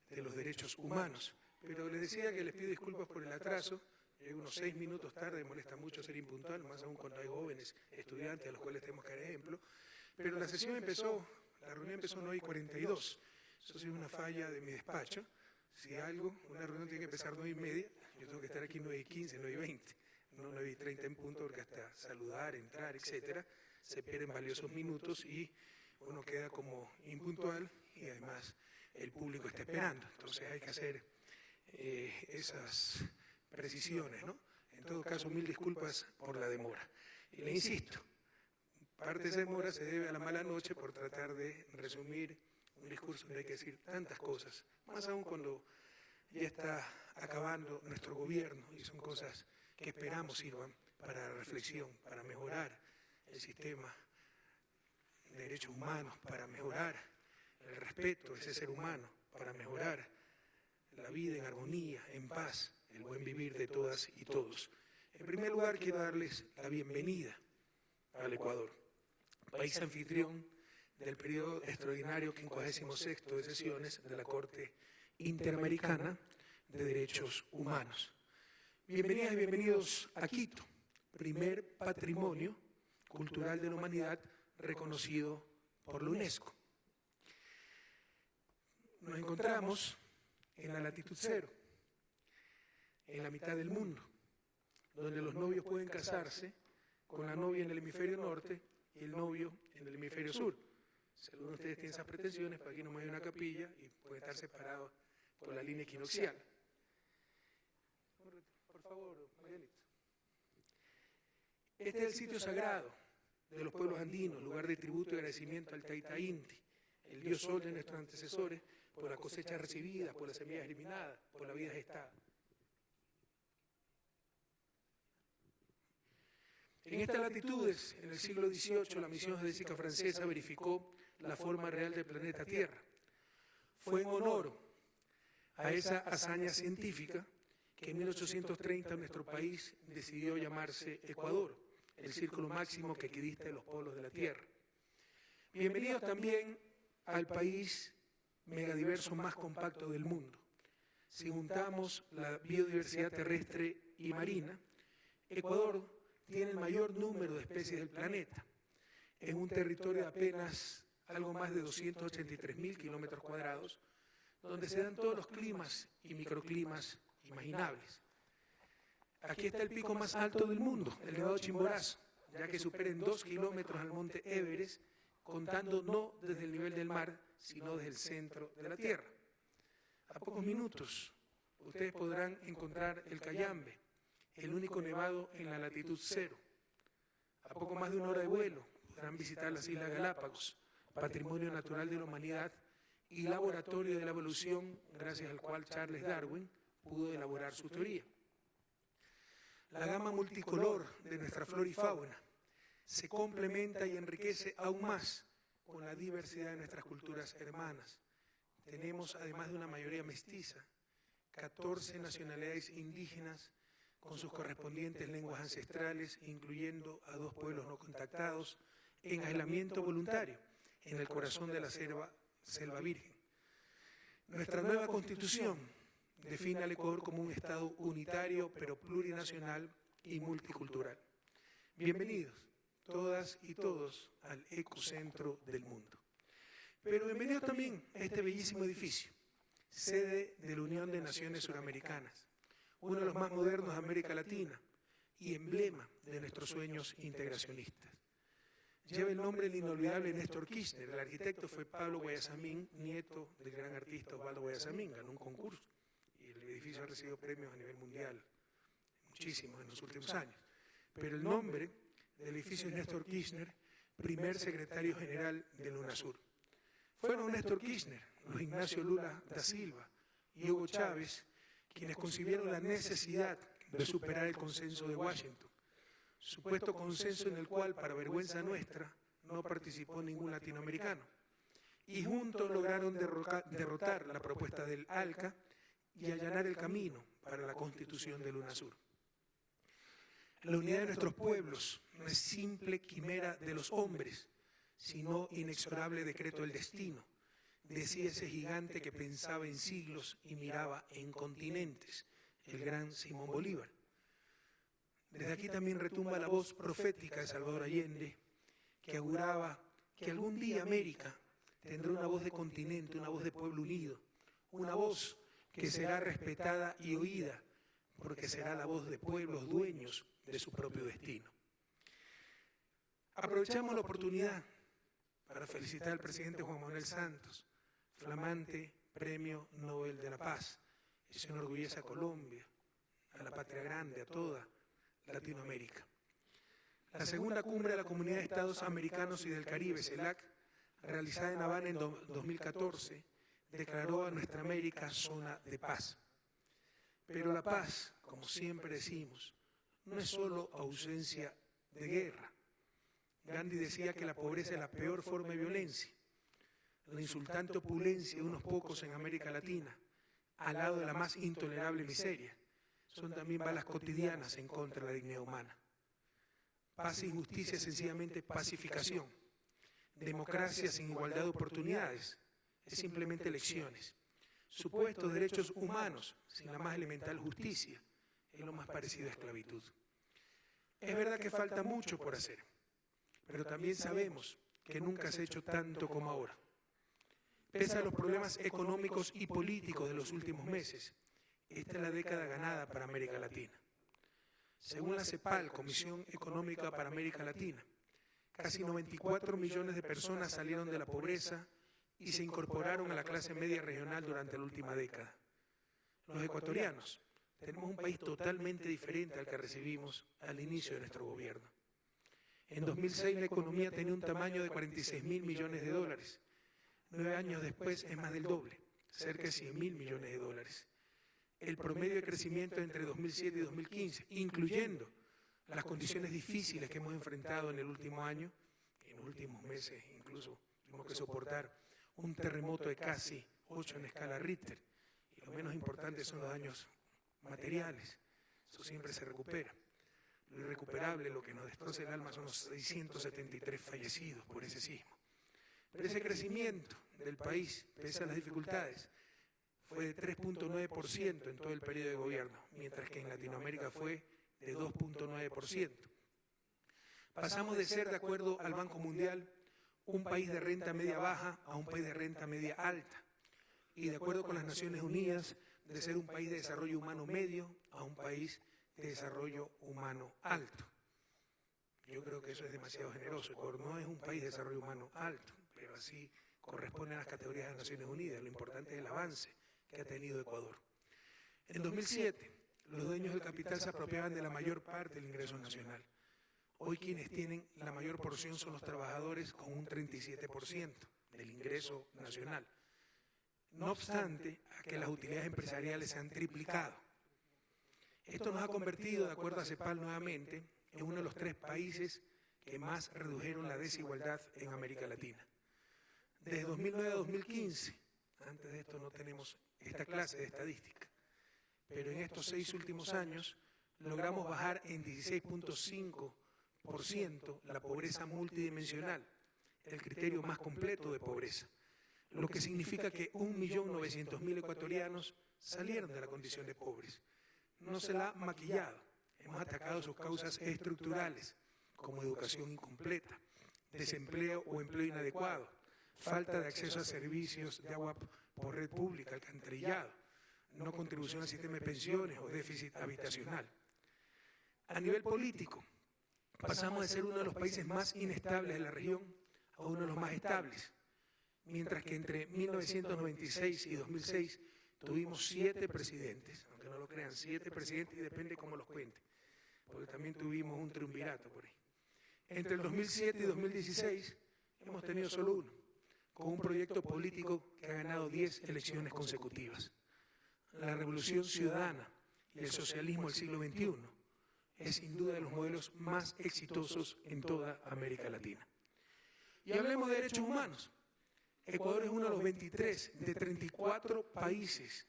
de los derechos humanos. Pero les decía que les pido disculpas por el atraso. Llego unos 6 minutos tarde, me molesta mucho ser impuntual, más aún cuando hay jóvenes estudiantes a los cuales tenemos que dar ejemplo. Pero la reunión empezó a 9:42. Eso sí es una falla de mi despacho. Si algo, una reunión tiene que empezar 9:30, yo tengo que estar aquí 9:15, 9:20, no 9:30 en punto, porque hasta saludar, entrar, etcétera, se pierden valiosos minutos y uno queda como impuntual y además el público está esperando. Entonces hay que hacer esas precisiones, ¿no? En todo caso, mil disculpas por la demora. Y le insisto, parte de esa demora se debe a la mala noche por tratar de resumir un discurso donde hay que decir tantas cosas, más aún cuando ya está acabando nuestro gobierno y son cosas que esperamos sirvan para la reflexión, para mejorar el sistema de derechos humanos, para mejorar el respeto de ese ser humano, para mejorar la vida en armonía, en paz, el buen vivir de todas y todos. En primer lugar, quiero darles la bienvenida al Ecuador, país anfitrión del periodo extraordinario 56º de sesiones de la Corte Interamericana de Derechos Humanos. Bienvenidas y bienvenidos a Quito, primer patrimonio cultural de la humanidad reconocido por la UNESCO. Nos encontramos en la latitud cero, en la mitad del mundo, donde los novios pueden casarse con la novia en el hemisferio norte y el novio en el hemisferio sur. Si alguno de ustedes tiene esas pretensiones, para aquí nomás hay una capilla y puede estar separado por la línea equinoccial. Por favor, Marianito. Este es el sitio sagrado de los pueblos andinos, lugar de tributo y agradecimiento al Taita Inti, el dios sol de nuestros antecesores, por la cosecha recibida, por las semillas germinadas, por la vida gestada. En estas latitudes, en el siglo XVIII, la misión geodésica francesa verificó la forma real del planeta Tierra. Fue en honor a esa hazaña científica que en 1830 nuestro país decidió llamarse Ecuador, el círculo máximo que equidista de los polos de la Tierra. Bienvenidos también al país megadiverso más compacto del mundo. Si juntamos la biodiversidad terrestre y marina, Ecuador tiene el mayor número de especies del planeta, en un territorio de apenas algo más de 283.000 kilómetros cuadrados, donde se dan todos los climas y microclimas imaginables. Aquí está el pico más alto del mundo, el Nevado Chimborazo, ya que supera en 2 kilómetros al monte Everest, contando no desde el nivel del mar, sino desde el centro de la Tierra. A pocos minutos, ustedes podrán encontrar el Cayambe, el único nevado en la latitud cero. A poco más de 1 hora de vuelo, podrán visitar las Islas Galápagos, patrimonio natural de la humanidad y laboratorio de la evolución, gracias al cual Charles Darwin pudo elaborar su teoría. La gama multicolor de nuestra flora y fauna se complementa y enriquece aún más con la diversidad de nuestras culturas hermanas. Tenemos, además de una mayoría mestiza, 14 nacionalidades indígenas con sus correspondientes lenguas ancestrales, incluyendo a 2 pueblos no contactados, en aislamiento voluntario, en el corazón de la selva virgen. Nuestra nueva Constitución define al Ecuador como un Estado unitario, pero plurinacional y multicultural. Bienvenidos, todas y todos, al ecocentro del mundo. Pero bienvenidos también a este bellísimo edificio, sede de la Unión de Naciones Suramericanas, uno de los más modernos de América Latina y emblema de nuestros sueños integracionistas. Lleva el nombre del inolvidable Néstor Kirchner. El arquitecto fue Pablo Guayasamín, nieto del gran artista Osvaldo Guayasamín, ganó un concurso y el edificio ha recibido premios a nivel mundial, muchísimos en los últimos años. Pero el nombre del edificio es Néstor Kirchner, primer secretario general del UNASUR. Fueron Néstor Kirchner, Luis Ignacio Lula da Silva y Hugo Chávez quienes concibieron la necesidad de superar el consenso de Washington, supuesto consenso en el cual, para vergüenza nuestra, no participó ningún latinoamericano, y juntos lograron derrotar la propuesta del ALCA y allanar el camino para la constitución del UNASUR. La unidad de nuestros pueblos no es simple quimera de los hombres, sino inexorable decreto del destino, decía ese gigante que pensaba en siglos y miraba en continentes, el gran Simón Bolívar. Desde aquí también retumba la voz profética de Salvador Allende, que auguraba que algún día América tendrá una voz de continente, una voz de pueblo unido, una voz que será respetada y oída, porque será la voz de pueblos dueños de su propio destino. Aprovechamos la oportunidad para felicitar al presidente Juan Manuel Santos, flamante Premio Nobel de la Paz. Eso enorgullece a Colombia, a la patria grande, a toda Latinoamérica. La segunda cumbre de la Comunidad de Estados Americanos y del Caribe, CELAC, realizada en Habana en 2014, declaró a nuestra América zona de paz. Pero la paz, como siempre decimos, no es solo ausencia de guerra. Gandhi decía que la pobreza es la peor forma de violencia. La insultante opulencia de unos pocos en América Latina, al lado de la más intolerable miseria, son también balas cotidianas en contra de la dignidad humana. Paz y justicia es sencillamente pacificación. Democracia sin igualdad de oportunidades es simplemente elecciones. Supuestos derechos humanos sin la más elemental justicia es lo más parecido a esclavitud. Es verdad que falta mucho por hacer, pero también sabemos que nunca se ha hecho tanto como ahora. Pese a los problemas económicos y políticos de los últimos meses, esta es la década ganada para América Latina. Según la CEPAL, Comisión Económica para América Latina, casi 94 millones de personas salieron de la pobreza y se incorporaron a la clase media regional durante la última década. Los ecuatorianos tenemos un país totalmente diferente al que recibimos al inicio de nuestro gobierno. En 2006 la economía tenía un tamaño de 46.000 millones de dólares. 9 años después es más del doble, cerca de 100.000 millones de dólares. El promedio de crecimiento entre 2007 y 2015, incluyendo las condiciones difíciles que hemos enfrentado en el último año, en los últimos meses incluso tuvimos que soportar un terremoto de casi 8 en escala Richter, y lo menos importante son los daños materiales, eso siempre se recupera. Lo irrecuperable, lo que nos destroza el alma, son los 673 fallecidos por ese sismo. Pero ese crecimiento del país, pese a las dificultades, fue de 3.9% en todo el periodo de gobierno, mientras que en Latinoamérica fue de 2.9%. Pasamos de ser, de acuerdo al Banco Mundial, un país de renta media baja a un país de renta media alta. Y de acuerdo con las Naciones Unidas, de ser un país de desarrollo humano medio a un país de desarrollo humano alto. Yo creo que eso es demasiado generoso. Ecuador no es un país de desarrollo humano alto, pero así corresponde a las categorías de las Naciones Unidas. Lo importante es el avance que ha tenido Ecuador. En 2007, los dueños del capital se apropiaban de la mayor parte del ingreso nacional. Hoy quienes tienen la mayor porción son los trabajadores, con un 37% del ingreso nacional. No obstante, a que las utilidades empresariales se han triplicado. Esto nos ha convertido, de acuerdo a CEPAL nuevamente, en uno de los 3 países que más redujeron la desigualdad en América Latina. Desde 2009 a 2015, antes de esto no tenemos esta clase de estadística, pero en estos 6 últimos años logramos bajar en 16.5% la pobreza multidimensional, el criterio más completo de pobreza, lo que significa que 1.900.000 ecuatorianos salieron de la condición de pobres. No se la ha maquillado, hemos atacado sus causas estructurales, como educación incompleta, desempleo o empleo inadecuado, falta de acceso a servicios de agua por red pública, alcantarillado, no contribución al sistema de pensiones o déficit habitacional. A nivel político, pasamos de ser uno de los países más inestables de la región a uno de los más estables, mientras que entre 1996 y 2006 tuvimos 7 presidentes, aunque no lo crean, 7 presidentes, y depende cómo los cuente, porque también tuvimos un triunvirato por ahí. Entre el 2007 y 2016 hemos tenido solo uno, con un proyecto político que ha ganado 10 elecciones consecutivas. La revolución ciudadana y el socialismo del siglo XXI es sin duda de los modelos más exitosos en toda América Latina. Y hablemos de derechos humanos. Ecuador es uno de los 23 de 34 países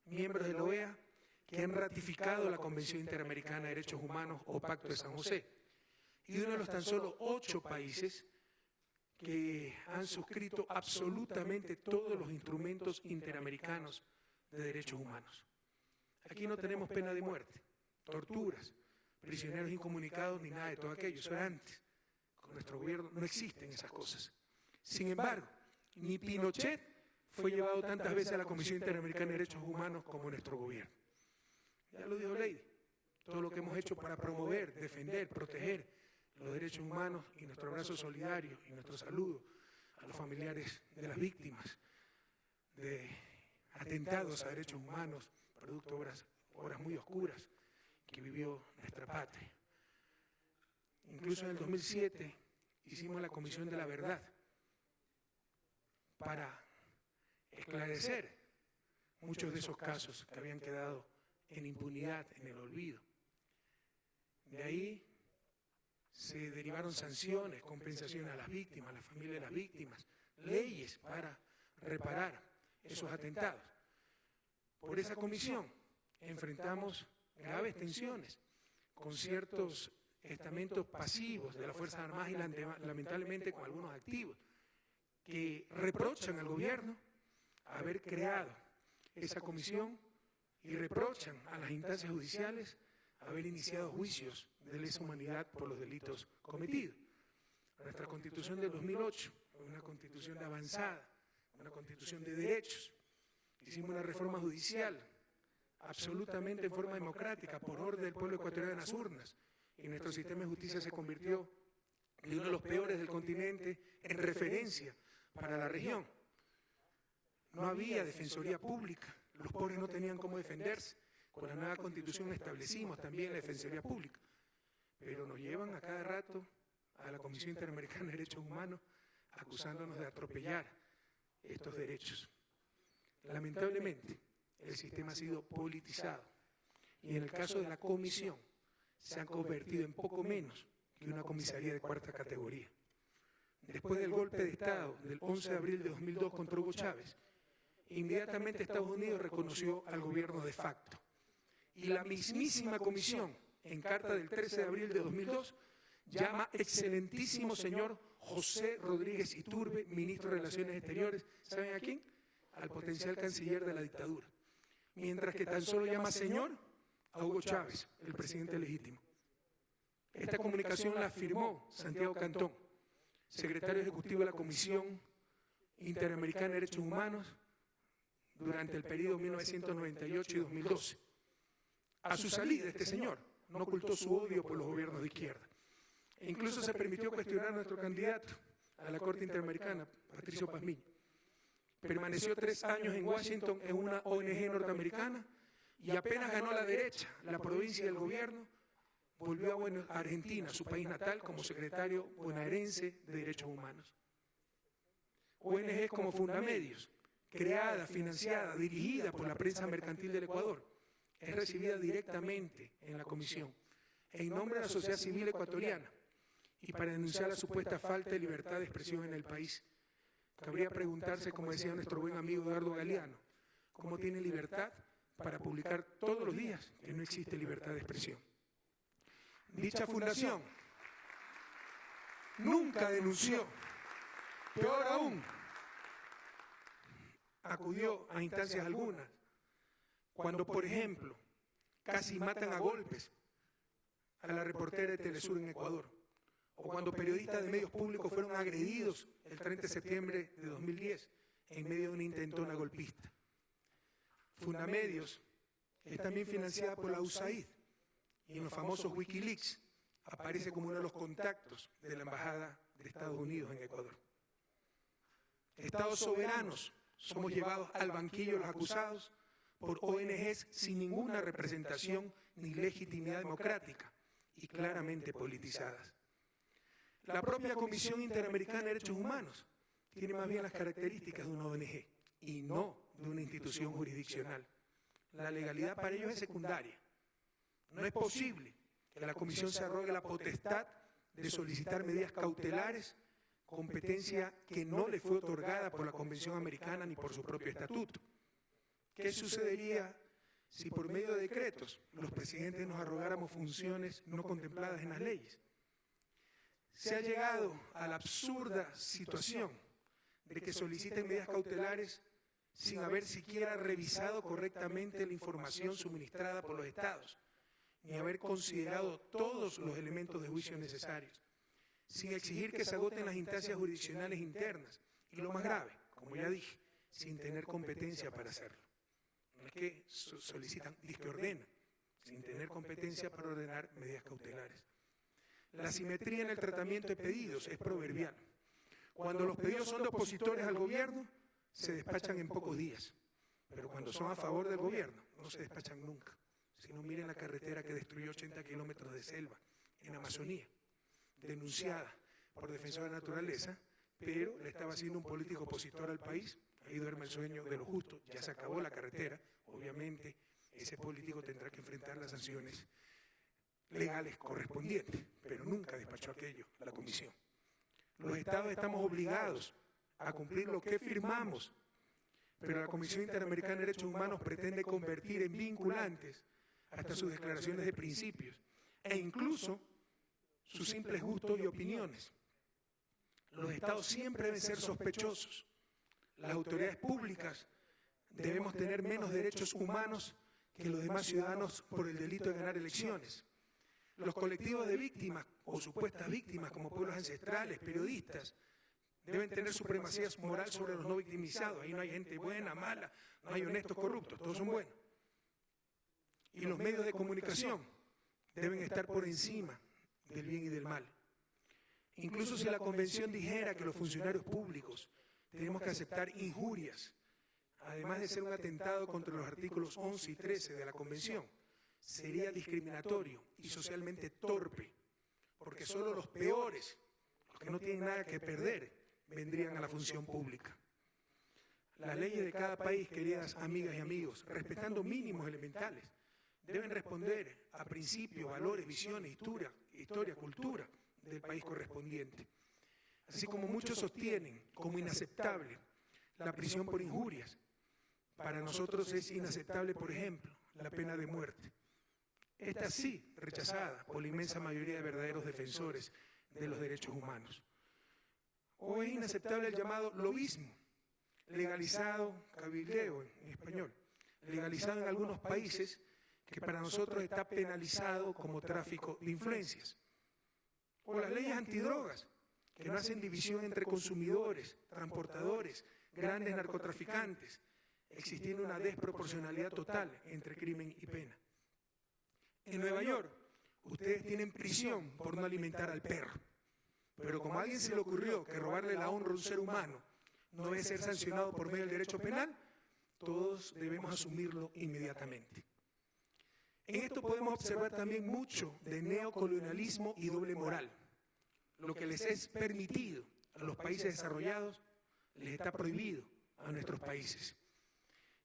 miembros de la OEA que han ratificado la Convención Interamericana de Derechos Humanos o Pacto de San José, y uno de los tan solo 8 países que han suscrito absolutamente todos los instrumentos interamericanos de derechos humanos. Aquí no tenemos pena de muerte, torturas, prisioneros incomunicados ni nada de todo aquello. Eso era antes. Con nuestro gobierno no existen esas cosas. Sin embargo, ni Pinochet fue llevado tantas veces a la Comisión Interamericana de Derechos Humanos como nuestro gobierno. Ya lo dijo Lady, todo lo que hemos hecho para promover, defender, proteger los derechos humanos y nuestro abrazo solidario y nuestro saludo a los familiares de las víctimas de atentados a derechos humanos, producto de horas muy oscuras que vivió nuestra patria. Incluso en el 2007 hicimos la Comisión de la Verdad para esclarecer muchos de esos casos que habían quedado en impunidad, en el olvido. De ahí se derivaron sanciones, compensaciones a las víctimas, a la familia de las víctimas, leyes para reparar esos atentados. Por esa comisión enfrentamos graves tensiones con ciertos estamentos pasivos de las Fuerzas Armadas y lamentablemente con algunos activos que reprochan al gobierno haber creado esa comisión y reprochan a las instancias judiciales haber iniciado juicios de lesa humanidad por los delitos cometidos. Nuestra Constitución del 2008 fue una Constitución de avanzada, una Constitución de derechos. Hicimos una reforma judicial absolutamente en forma democrática, por orden del pueblo ecuatoriano en las urnas, y nuestro sistema de justicia se convirtió en uno de los peores del continente en referencia para la región. No había defensoría pública, los pobres no tenían cómo defenderse. Con la nueva Constitución establecimos también la defensoría pública, pero nos llevan a cada rato a la Comisión Interamericana de Derechos Humanos acusándonos de atropellar estos derechos. Lamentablemente, el sistema ha sido politizado y en el caso de la comisión se ha convertido en poco menos que una comisaría de cuarta categoría. Después del golpe de Estado del 11 de abril de 2002 contra Hugo Chávez, inmediatamente Estados Unidos reconoció al gobierno de facto. Y la mismísima comisión, en carta del 13 de abril de 2002, llama excelentísimo señor José Rodríguez Iturbe, ministro de Relaciones Exteriores, ¿saben a quién? Al potencial canciller de la dictadura. Mientras que tan solo llama señor a Hugo Chávez, el presidente legítimo. Esta comunicación la firmó Santiago Cantón, secretario ejecutivo de la Comisión Interamericana de Derechos Humanos durante el periodo 1998 y 2012. A su salida, este señor no ocultó su odio por los gobiernos de izquierda. E incluso se permitió cuestionar a nuestro candidato a la Corte Interamericana, Patricio Pazmiño. Permaneció 3 años en Washington en una ONG norteamericana y apenas ganó la derecha, la provincia y el gobierno, volvió a Argentina, su país natal, como secretario bonaerense de Derechos Humanos. ONGs como Fundamedios, creada, financiada, dirigida por la prensa mercantil del Ecuador, es recibida directamente en la comisión en nombre de la sociedad civil ecuatoriana y para denunciar la supuesta falta de libertad de expresión en el país. Cabría preguntarse, como decía nuestro buen amigo Eduardo Galeano, ¿cómo tiene libertad para publicar todos los días que no existe libertad de expresión? Dicha fundación nunca denunció, peor aún, acudió a instancias algunas, cuando, por ejemplo, casi matan a golpes a la reportera de Telesur en Ecuador, o cuando periodistas de medios públicos fueron agredidos el 30 de septiembre de 2010 en medio de una intentona golpista. Fundamedios es también financiada por la USAID y en los famosos Wikileaks aparece como uno de los contactos de la Embajada de Estados Unidos en Ecuador. Estados soberanos somos llevados al banquillo los acusados por ONGs sin ninguna representación ni legitimidad democrática y claramente politizadas. La propia Comisión Interamericana de Derechos Humanos tiene más bien las características de una ONG y no de una institución jurisdiccional. La legalidad para ellos es secundaria. No es posible que la Comisión se arrogue la potestad de solicitar medidas cautelares, competencia que no le fue otorgada por la Convención Americana ni por su propio estatuto. ¿Qué sucedería si por medio de decretos los presidentes nos arrogáramos funciones no contempladas en las leyes? Se ha llegado a la absurda situación de que soliciten medidas cautelares sin haber siquiera revisado correctamente la información suministrada por los estados, ni haber considerado todos los elementos de juicio necesarios, sin exigir que se agoten las instancias jurisdiccionales internas, y lo más grave, como ya dije, sin tener competencia para hacerlo. No es que solicitan, dice que ordenan, sin tener competencia para ordenar medidas cautelares. La simetría en el tratamiento de pedidos es proverbial. Cuando los pedidos son de opositores al gobierno, se despachan en pocos días. Pero cuando son a favor del gobierno, no se despachan nunca. Si no, miren la carretera que destruyó 80 kilómetros de selva en Amazonía, denunciada por Defensor de la Naturaleza, pero le estaba haciendo un político opositor al país. Ahí duerme el sueño de lo justo, ya se acabó la carretera. Obviamente, ese político tendrá que enfrentar las sanciones legales correspondientes, pero nunca despachó aquello la comisión. Los estados estamos obligados a cumplir lo que firmamos, pero la Comisión Interamericana de Derechos Humanos pretende convertir en vinculantes hasta sus declaraciones de principios e incluso sus simples gustos y opiniones. Los estados siempre deben ser sospechosos. Las autoridades públicas debemos tener menos derechos humanos que los demás ciudadanos por el delito de ganar elecciones. Los colectivos de víctimas o supuestas víctimas como pueblos ancestrales, periodistas, deben tener supremacía moral sobre los no victimizados. Ahí no hay gente buena, mala, no hay honestos, corruptos, todos son buenos. Y los medios de comunicación deben estar por encima del bien y del mal. Incluso si la Convención dijera que los funcionarios públicos tenemos que aceptar injurias, además de ser un atentado contra los artículos 11 y 13 de la Convención, sería discriminatorio y socialmente torpe, porque solo los peores, los que no tienen nada que perder, vendrían a la función pública. Las leyes de cada país, queridas amigas y amigos, respetando mínimos elementales, deben responder a principios, valores, visiones, historia, cultura del país correspondiente. Así como muchos sostienen como inaceptable la prisión por injurias, para nosotros es inaceptable, por ejemplo, la pena de muerte. Esta sí, rechazada por la inmensa mayoría de verdaderos defensores de los derechos humanos. O es inaceptable el llamado lobismo, legalizado, cabildeo en español, legalizado en algunos países que para nosotros está penalizado como tráfico de influencias. O las leyes antidrogas, que no hacen división entre consumidores, transportadores, grandes narcotraficantes, existiendo una desproporcionalidad total entre crimen y pena. En Nueva York, ustedes tienen prisión por no alimentar al perro, pero como a alguien se le ocurrió que robarle la honra a un ser humano no debe ser sancionado por medio del derecho penal, todos debemos asumirlo inmediatamente. En esto podemos observar también mucho de neocolonialismo y doble moral. Lo que les es permitido a los países desarrollados, les está prohibido a nuestros países.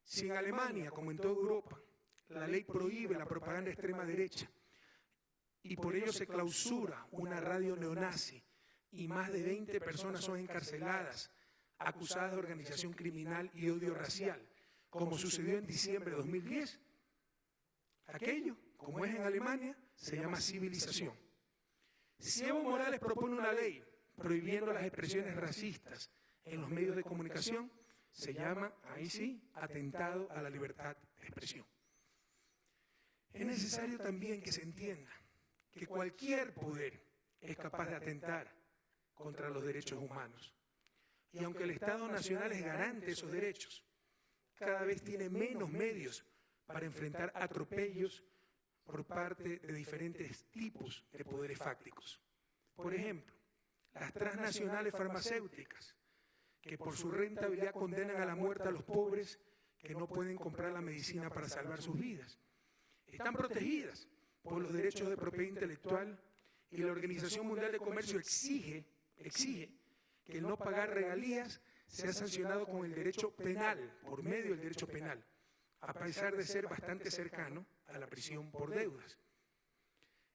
Si en Alemania, como en toda Europa, la ley prohíbe la propaganda de extrema derecha y por ello se clausura una radio neonazi y más de 20 personas son encarceladas, acusadas de organización criminal y odio racial, como sucedió en diciembre de 2010, aquello, como es en Alemania, se llama civilización. Si Evo Morales propone una ley prohibiendo las expresiones racistas en los medios de comunicación, se llama, ahí sí, atentado a la libertad de expresión. Es necesario también que se entienda que cualquier poder es capaz de atentar contra los derechos humanos. Y aunque el Estado Nacional es garante de esos derechos, cada vez tiene menos medios para enfrentar atropellos por parte de diferentes tipos de poderes fácticos. Por ejemplo, las transnacionales farmacéuticas, que por su rentabilidad condenan a la muerte a los pobres que no pueden comprar la medicina para salvar sus vidas. Están protegidas por los derechos de propiedad intelectual y la Organización Mundial de Comercio exige que el no pagar regalías sea sancionado con el derecho penal, por medio del derecho penal, a pesar de ser bastante cercano a la prisión por deudas.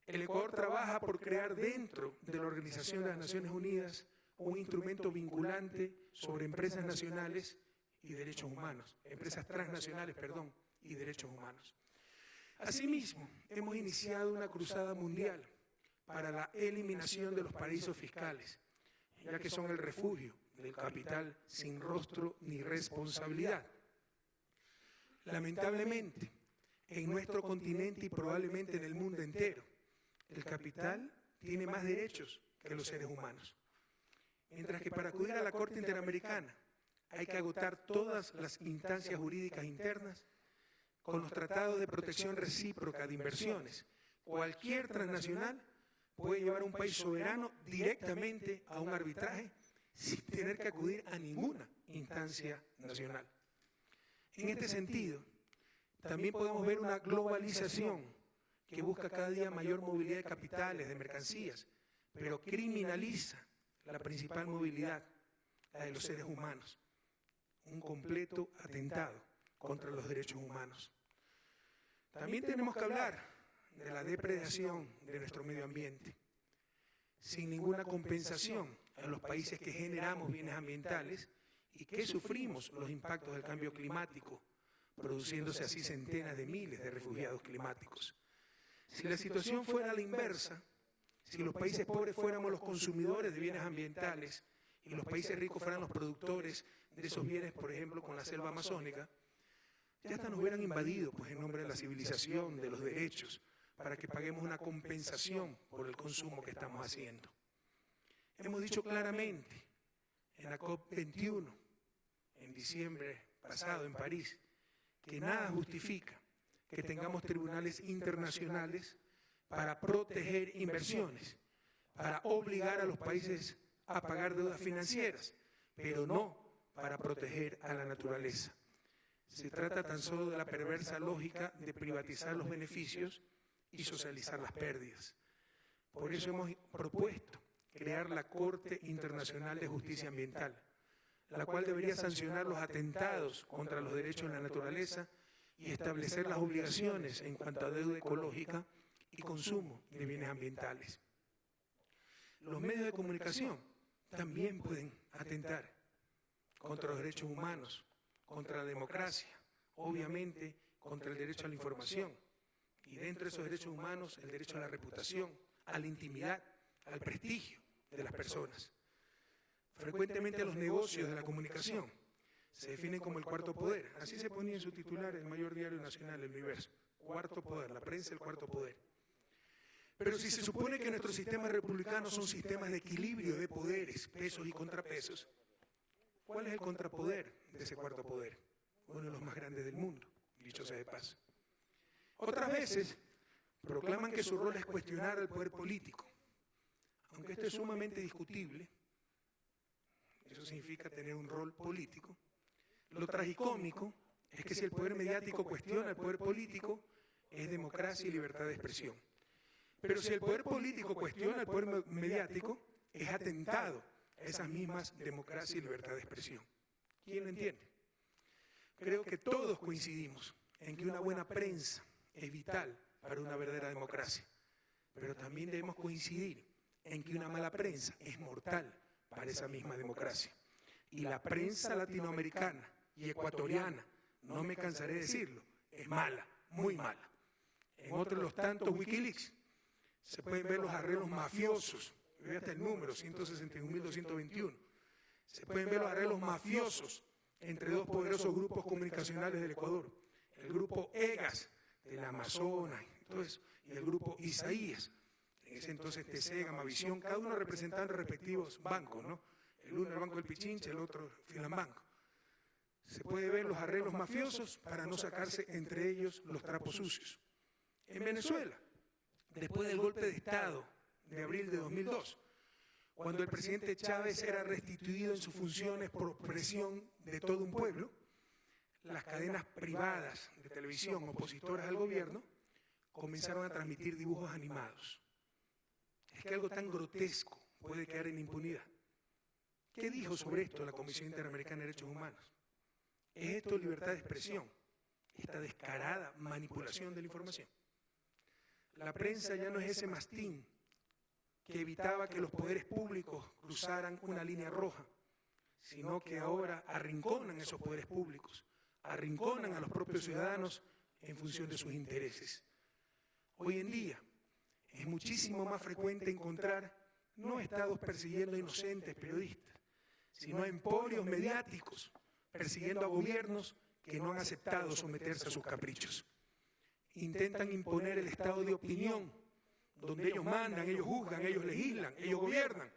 El Ecuador trabaja por crear dentro de la Organización de las Naciones Unidas un instrumento vinculante sobre empresas nacionales y derechos humanos, empresas transnacionales, perdón, y derechos humanos. Asimismo, hemos iniciado una cruzada mundial para la eliminación de los paraísos fiscales, ya que son el refugio del capital sin rostro ni responsabilidad. Lamentablemente, en nuestro continente y probablemente en el mundo entero, el capital tiene más derechos que los seres humanos. Mientras que para acudir a la Corte Interamericana, hay que agotar todas las instancias jurídicas internas con los tratados de protección recíproca de inversiones. Cualquier transnacional puede llevar a un país soberano directamente a un arbitraje sin tener que acudir a ninguna instancia nacional. En este sentido, también podemos ver una globalización que busca cada día mayor movilidad de capitales, de mercancías, pero criminaliza la principal movilidad, la de los seres humanos. Un completo atentado contra los derechos humanos. También tenemos que hablar de la depredación de nuestro medio ambiente. Sin ninguna compensación a los países que generamos bienes ambientales y que sufrimos los impactos del cambio climático, produciéndose así centenas de miles de refugiados climáticos. Si la situación fuera la inversa, si los países pobres fuéramos los consumidores de bienes ambientales y los países ricos fueran los productores de esos bienes, por ejemplo, con la selva amazónica, ya hasta nos hubieran invadido, pues en nombre de la civilización, de los derechos, para que paguemos una compensación por el consumo que estamos haciendo. Hemos dicho claramente en la COP21, en diciembre pasado en París, que nada justifica que tengamos tribunales internacionales para proteger inversiones, para obligar a los países a pagar deudas financieras, pero no para proteger a la naturaleza. Se trata tan solo de la perversa lógica de privatizar los beneficios y socializar las pérdidas. Por eso hemos propuesto crear la Corte Internacional de Justicia Ambiental, la cual debería sancionar los atentados contra los derechos de la naturaleza y establecer las obligaciones en cuanto a deuda ecológica y consumo de bienes ambientales. Los medios de comunicación también pueden atentar contra los derechos humanos, contra la democracia, obviamente contra el derecho a la información, y dentro de esos derechos humanos el derecho a la reputación, a la intimidad, al prestigio de las personas. Frecuentemente los negocios de la comunicación se definen como el cuarto poder, así se ponía en su titular el mayor diario nacional, El Universo, cuarto poder, la prensa el cuarto poder. Pero si se supone que nuestros sistemas republicanos son sistemas de equilibrio de poderes, pesos y contrapesos, ¿cuál es el contrapoder de ese cuarto poder? Uno de los más grandes del mundo, dicho sea de paso. Otras veces proclaman que su rol es cuestionar al poder político. Aunque esto es sumamente discutible, eso significa tener un rol político. Lo tragicómico es que si el poder mediático cuestiona al poder político, es democracia y libertad de expresión. Pero si el poder político cuestiona al poder mediático, es atentado a esas mismas democracia y libertad de expresión. ¿Quién lo entiende? Creo que todos coincidimos en que una buena prensa es vital para una verdadera democracia, pero también debemos coincidir en que una mala prensa es mortal para esa misma democracia. Y la prensa latinoamericana y ecuatoriana, no me cansaré de decirlo, es mala, muy mala. En otros de los tantos Wikileaks se pueden ver los arreglos mafiosos, ve hasta el número, 161.221. Se pueden ver los arreglos mafiosos entre dos poderosos grupos comunicacionales del Ecuador, el grupo EGAS del Amazonas y el grupo Isaías. En ese entonces TC, Gamavisión, cada uno representando respectivos bancos, ¿no? El uno el Banco del Pichinche, el otro Filambanco. Se puede ver los arreglos mafiosos para no sacarse entre ellos los trapos sucios. En Venezuela, después del golpe de Estado de abril de 2002, cuando el presidente Chávez era restituido en sus funciones por presión de todo un pueblo, las cadenas privadas de televisión opositoras al gobierno comenzaron a transmitir dibujos animados. Es que algo tan grotesco puede quedar en impunidad. ¿Qué dijo sobre esto la Comisión Interamericana de Derechos Humanos? ¿Es esto libertad de expresión? Esta descarada manipulación de la información. La prensa ya no es ese mastín que evitaba que los poderes públicos cruzaran una línea roja, sino que ahora arrinconan esos poderes públicos, arrinconan a los propios ciudadanos en función de sus intereses. Hoy en día es muchísimo más frecuente encontrar no estados persiguiendo a inocentes periodistas, sino a emporios mediáticos persiguiendo a gobiernos que no han aceptado someterse a sus caprichos. Intentan imponer el estado de opinión, donde ellos mandan, ellos juzgan, ellos legislan, ellos gobiernan,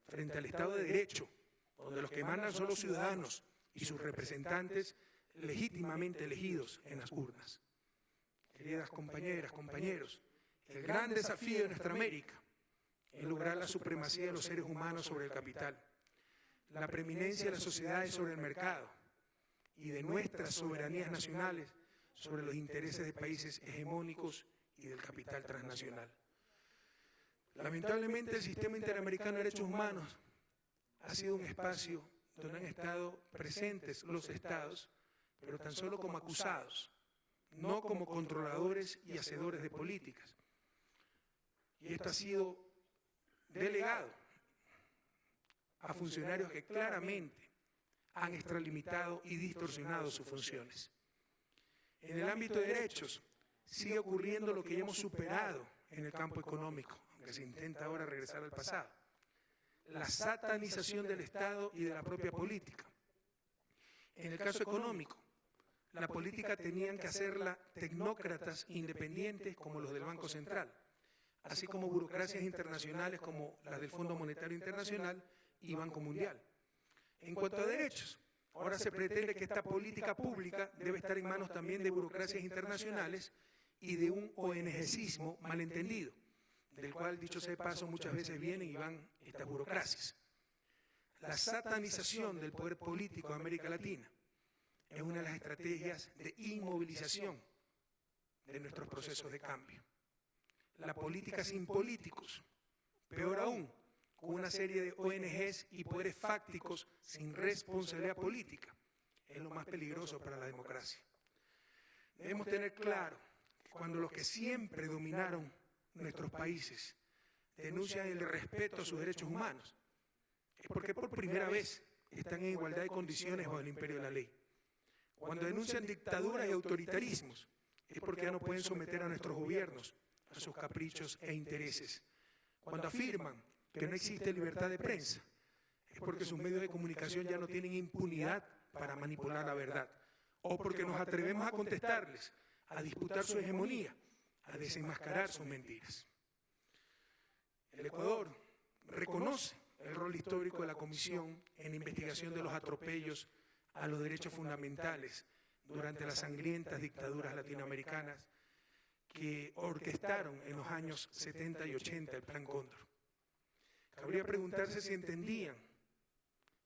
frente al estado de derecho, donde los que mandan son los ciudadanos, y sus representantes legítimamente elegidos en las urnas. Queridas compañeras, compañeros, el gran desafío de nuestra América es lograr la supremacía de los seres humanos sobre el capital, la preeminencia de las sociedades sobre el mercado y de nuestras soberanías nacionales sobre los intereses de países hegemónicos y del capital transnacional. Lamentablemente, el sistema interamericano de derechos humanos ha sido un espacio donde han estado presentes los estados, pero tan solo como acusados, no como controladores y hacedores de políticas. Y esto ha sido delegado a funcionarios que claramente han extralimitado y distorsionado sus funciones. En el ámbito de derechos sigue ocurriendo lo que ya hemos superado en el campo económico, aunque se intenta ahora regresar al pasado: la satanización del Estado y de la propia política. En el caso económico, la política tenían que hacerla tecnócratas independientes como los del Banco Central, así como burocracias internacionales como las del Fondo Monetario Internacional y Banco Mundial. En cuanto a derechos, ahora se pretende que esta política pública debe estar en manos también de burocracias internacionales y de un ONGismo malentendido, del cual, dicho sea de paso, muchas veces vienen y van estas burocracias. La satanización del poder político de América Latina es una de las estrategias de inmovilización de nuestros procesos de cambio. La política sin políticos, peor aún, con una serie de ONGs y poderes fácticos sin responsabilidad política, es lo más peligroso para la democracia. Debemos tener claro que cuando los que siempre dominaron nuestros países denuncian el respeto a sus derechos humanos, es porque por primera vez están en igualdad de condiciones bajo el imperio de la ley. Cuando denuncian dictaduras y autoritarismos, es porque ya no pueden someter a nuestros gobiernos a sus caprichos e intereses. Cuando afirman que no existe libertad de prensa, es porque sus medios de comunicación ya no tienen impunidad para manipular la verdad, o porque nos atrevemos a contestarles, a disputar su hegemonía, a desenmascarar sus mentiras. El Ecuador reconoce el rol histórico de la Comisión en investigación de los atropellos a los derechos fundamentales durante las sangrientas dictaduras latinoamericanas que orquestaron en los años 70 y 80 el Plan Cóndor. Cabría preguntarse si entendían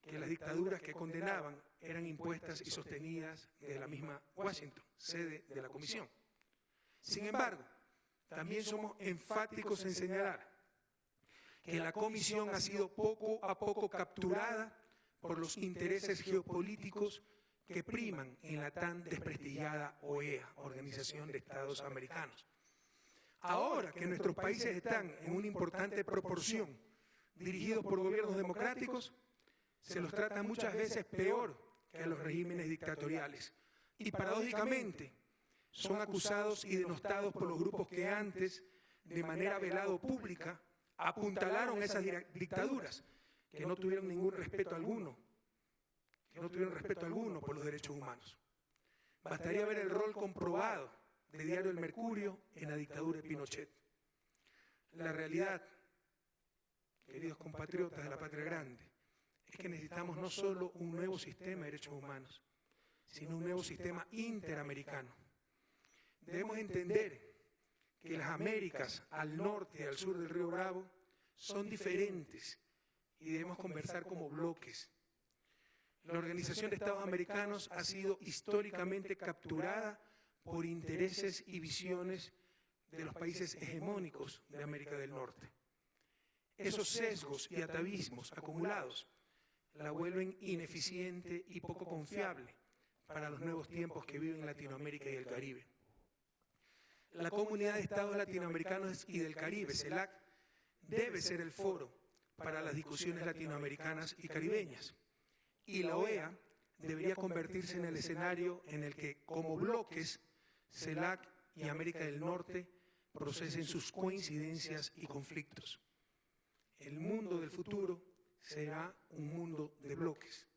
que las dictaduras que condenaban eran impuestas y sostenidas desde la misma Washington, sede de la Comisión. Sin embargo, también somos enfáticos en señalar que la Comisión ha sido poco a poco capturada por los intereses geopolíticos que priman en la tan desprestigiada OEA, Organización de Estados Americanos. Ahora que nuestros países están en una importante proporción dirigidos por gobiernos democráticos, se los trata muchas veces peor que a los regímenes dictatoriales. Y paradójicamente, son acusados y denostados por los grupos que antes, de manera velada o pública, apuntalaron esas dictaduras, que no tuvieron ningún respeto alguno, por los derechos humanos. Bastaría ver el rol comprobado de Diario El Mercurio en la dictadura de Pinochet. La realidad, queridos compatriotas de la patria grande, es que necesitamos no solo un nuevo sistema de derechos humanos, sino un nuevo sistema interamericano. Debemos entender que las Américas al norte y al sur del río Bravo son diferentes y debemos conversar como bloques. La Organización de Estados Americanos ha sido históricamente capturada por intereses y visiones de los países hegemónicos de América del Norte. Esos sesgos y atavismos acumulados la vuelven ineficiente y poco confiable para los nuevos tiempos que viven Latinoamérica y el Caribe. La Comunidad de Estados Latinoamericanos y del Caribe, CELAC, debe ser el foro para las discusiones latinoamericanas y caribeñas. Y la OEA debería convertirse en el escenario en el que, como bloques, CELAC y América del Norte procesen sus coincidencias y conflictos. El mundo del futuro será un mundo de bloques.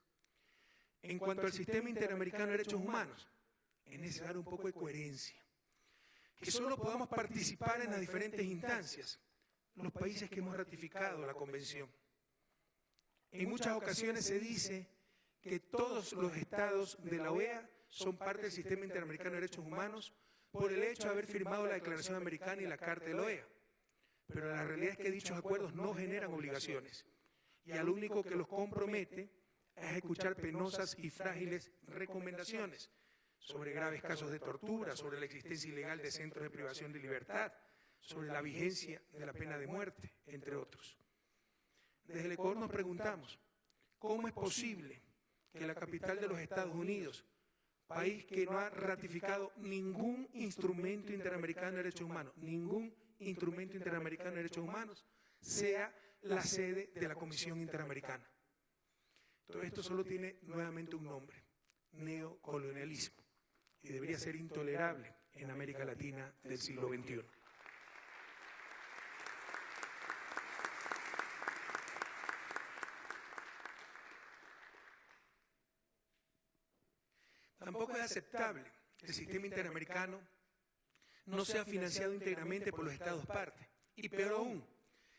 En cuanto al sistema interamericano de derechos humanos, es necesario un poco de coherencia. Que solo podamos participar en las diferentes instancias, los países que hemos ratificado la Convención. En muchas ocasiones se dice que todos los estados de la OEA son parte del Sistema Interamericano de Derechos Humanos por el hecho de haber firmado la Declaración Americana y la Carta de la OEA. Pero la realidad es que dichos acuerdos no generan obligaciones y al único que los compromete es escuchar penosas y frágiles recomendaciones sobre graves casos de tortura, sobre la existencia ilegal de centros de privación de libertad, sobre la vigencia de la pena de muerte, entre otros. Desde el Ecuador nos preguntamos, ¿cómo es posible que la capital de los Estados Unidos, país que no ha ratificado ningún instrumento interamericano de derechos humanos, sea la sede de la Comisión Interamericana? Todo esto solo tiene nuevamente un nombre: neocolonialismo, y debería ser intolerable en América Latina del siglo XXI. Tampoco es aceptable que el sistema interamericano no sea financiado íntegramente por los Estados partes, y peor aún,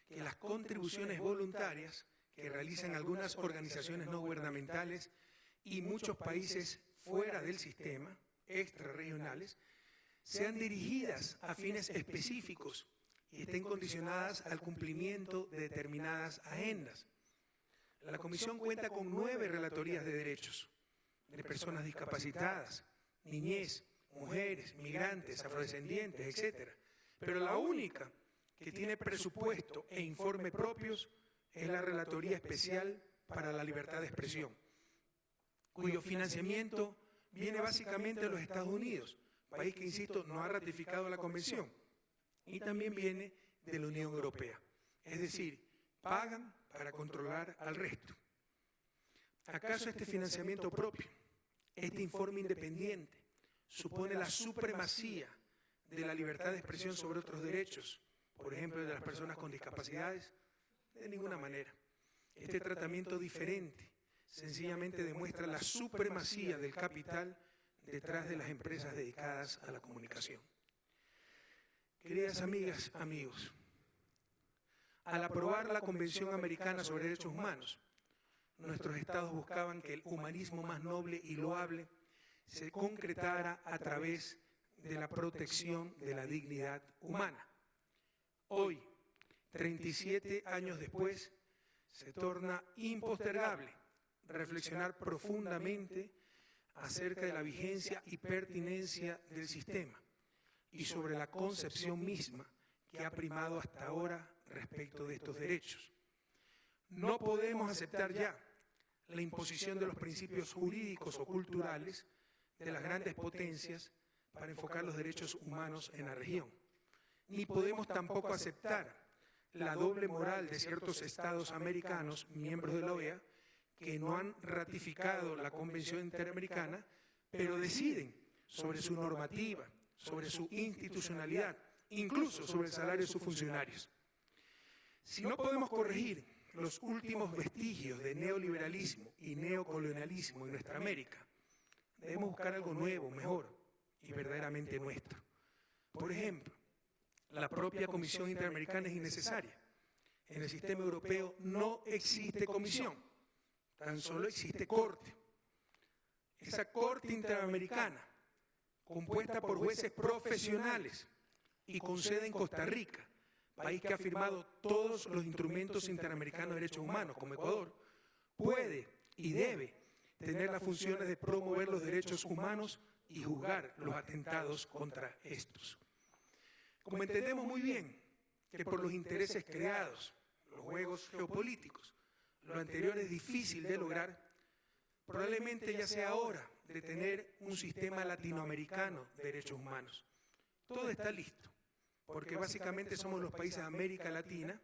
que las contribuciones voluntarias que realizan algunas organizaciones no gubernamentales y muchos países fuera del sistema, extrarregionales, sean dirigidas a fines específicos y estén condicionadas al cumplimiento de determinadas agendas. La Comisión cuenta con 9 relatorías de derechos de personas discapacitadas, niñez, mujeres, migrantes, afrodescendientes, etc. Pero la única que tiene presupuesto e informe propios es la Relatoría Especial para la Libertad de Expresión, cuyo financiamiento viene básicamente de los Estados Unidos, país que, insisto, no ha ratificado la Convención, y también viene de la Unión Europea. Es decir, pagan para controlar al resto. ¿Acaso este financiamiento propio, este informe independiente, supone la supremacía de la libertad de expresión sobre otros derechos, por ejemplo, de las personas con discapacidades? De ninguna manera. Este tratamiento diferente sencillamente demuestra la supremacía del capital detrás de las empresas dedicadas a la comunicación. Queridas amigas, amigos, al aprobar la Convención Americana sobre Derechos Humanos, nuestros estados buscaban que el humanismo más noble y loable se concretara a través de la protección de la dignidad humana. Hoy, 37 años después, se torna impostergable reflexionar profundamente acerca de la vigencia y pertinencia del sistema y sobre la concepción misma que ha primado hasta ahora respecto de estos derechos. No podemos aceptar ya la imposición de los principios jurídicos o culturales de las grandes potencias para enfocar los derechos humanos en la región. Ni podemos tampoco aceptar la doble moral de ciertos estados americanos, miembros de la OEA, que no han ratificado la Convención Interamericana, pero deciden sobre su normativa, sobre su institucionalidad, incluso sobre el salario de sus funcionarios. Si no podemos corregir los últimos vestigios de neoliberalismo y neocolonialismo en nuestra América, debemos buscar algo nuevo, mejor y verdaderamente nuestro. Por ejemplo, la propia Comisión Interamericana es innecesaria. En el sistema europeo no existe comisión, tan solo existe corte. Esa corte interamericana, compuesta por jueces profesionales y con sede en Costa Rica, país que ha firmado todos los instrumentos interamericanos de derechos humanos, como Ecuador, puede y debe tener las funciones de promover los derechos humanos y juzgar los atentados contra estos. Como entendemos muy bien que por los intereses creados, los juegos geopolíticos, lo anterior es difícil de lograr, probablemente ya sea hora de tener un sistema latinoamericano de derechos humanos. Todo está listo, porque básicamente somos los países de América Latina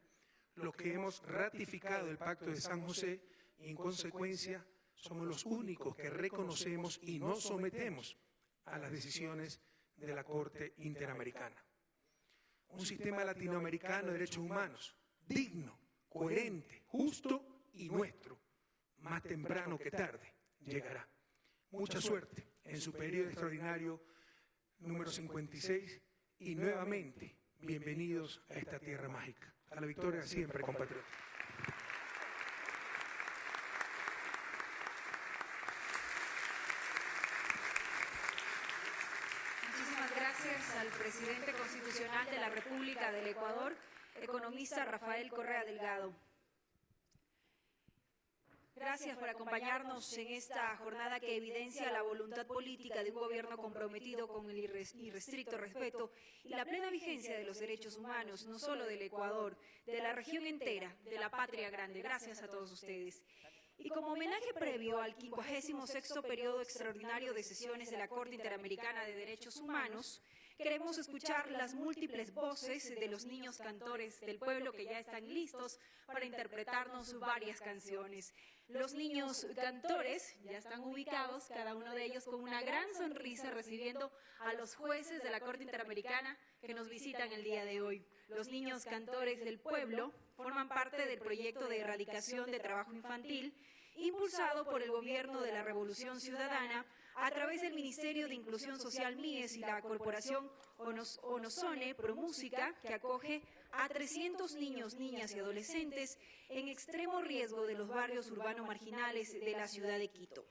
los que hemos ratificado el Pacto de San José y en consecuencia somos los únicos que reconocemos y nos sometemos a las decisiones de la Corte Interamericana. Un sistema latinoamericano de derechos humanos, digno, coherente, justo y nuestro, más temprano que tarde, llegará. Mucha suerte en su periodo extraordinario número 56 y nuevamente bienvenidos a esta tierra mágica. A la victoria siempre, compatriotas. al presidente constitucional de la República del Ecuador, economista Rafael Correa Delgado. Gracias por acompañarnos en esta jornada que evidencia la voluntad política de un gobierno comprometido con el irrestricto respeto y la plena vigencia de los derechos humanos, no solo del Ecuador, de la región entera, de la patria grande. Gracias a todos ustedes. Y como homenaje previo al 56º periodo extraordinario de sesiones de la Corte Interamericana de Derechos Humanos, queremos escuchar las múltiples voces de los niños cantores del pueblo que ya están listos para interpretarnos varias canciones. Los niños cantores ya están ubicados, cada uno de ellos con una gran sonrisa, recibiendo a los jueces de la Corte Interamericana que nos visitan el día de hoy. Los niños cantores del pueblo forman parte del proyecto de erradicación de trabajo infantil impulsado por el Gobierno de la Revolución Ciudadana a través del Ministerio de Inclusión Social MIES y la Corporación Onosone Promúsica, que acoge a 300 niños, niñas y adolescentes en extremo riesgo de los barrios urbanos marginales de la ciudad de Quito.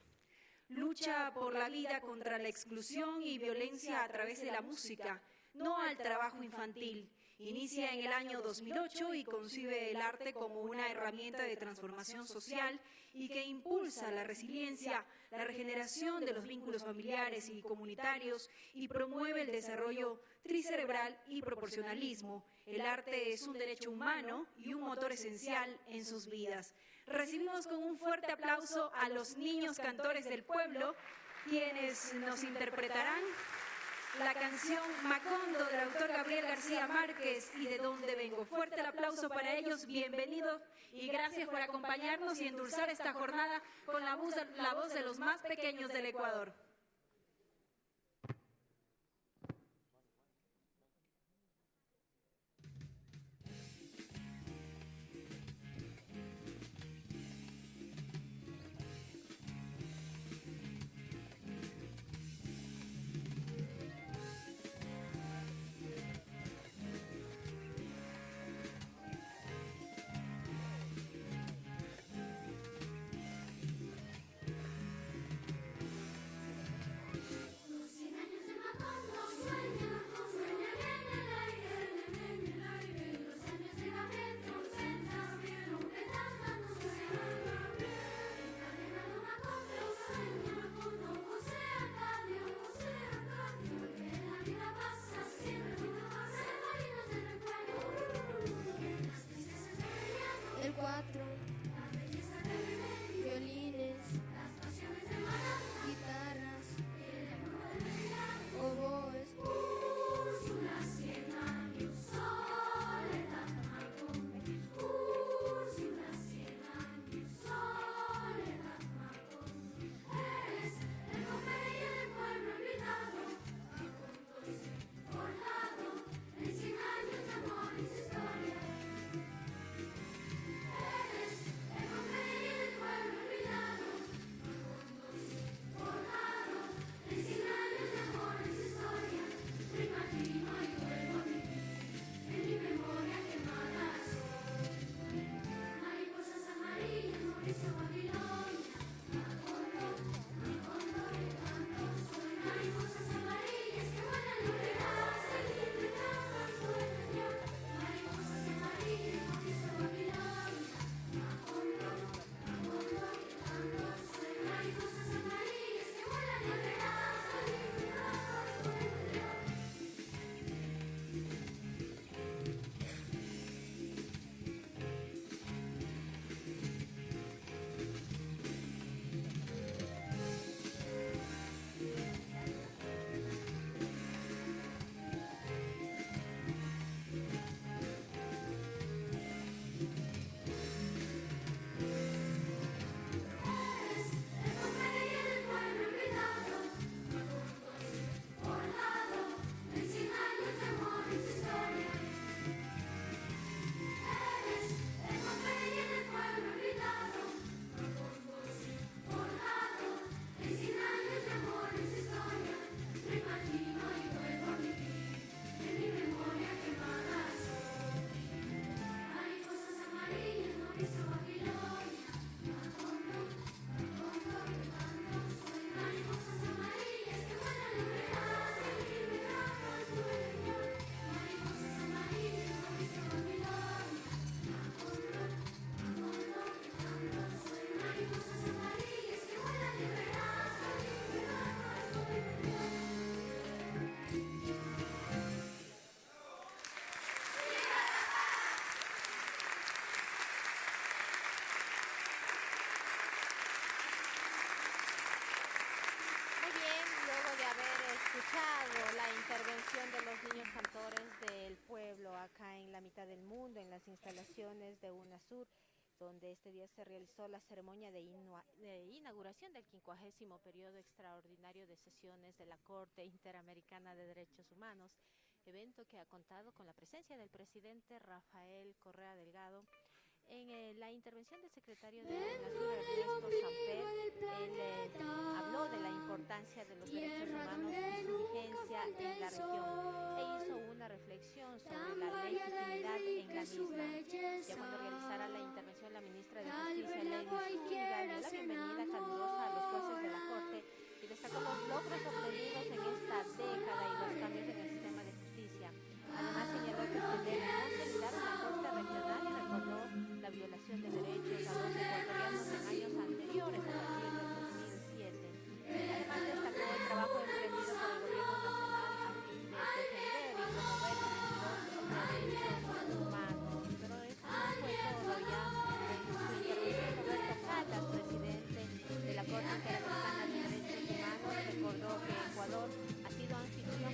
Lucha por la vida contra la exclusión y violencia a través de la música, no al trabajo infantil. Inicia en el año 2008 y concibe el arte como una herramienta de transformación social y que impulsa la resiliencia, la regeneración de los vínculos familiares y comunitarios y promueve el desarrollo tricerebral y proporcionalismo. El arte es un derecho humano y un motor esencial en sus vidas. Recibimos con un fuerte aplauso a los niños cantores del pueblo, quienes nos interpretarán la canción Macondo del autor Gabriel García Márquez y De Dónde Vengo. Fuerte el aplauso para ellos, bienvenidos y gracias por acompañarnos y endulzar esta jornada con la voz de los más pequeños del Ecuador. El 4, violines, guitarras, oboes, Úrsula, 100 años, Soledad Macón, Úrsula, 100 años, Soledad Macón, eres el Pompeya del pueblo olvidado, forjado en 100 años de amor y su historia. Eres acá en la mitad del mundo, en las instalaciones de UNASUR, donde este día se realizó la ceremonia de inauguración del 50º periodo extraordinario de sesiones de la Corte Interamericana de Derechos Humanos, evento que ha contado con la presencia del presidente Rafael Correa Delgado. En la intervención del secretario de UNASUR, Ernesto Samper, él habló de la importancia de los derechos humanos y su vigencia en la región, e hizo una reflexión sobre la legitimidad en la misma. Ya cuando realizara la intervención, la ministra de Justicia, Lely Zúñiga, dio la bienvenida calurosa a los jueces de la Corte y destacó los logros obtenidos en esta década y los cambios en el sistema de justicia. Además, señaló que se debe consolidar una Corte regional y recordó la violación de derechos a los ecuatorianos en años anteriores, a partir del 2007. Además, destacó el trabajo emprendido por el gobierno nacional a fin de defender y promover los derechos humanos. Pero eso no fue todo. Ya en su intervención, Roberto Caldas, presidente de la Corte Interamericana de Derechos Humanos, recordó que Ecuador ha sido anfitrión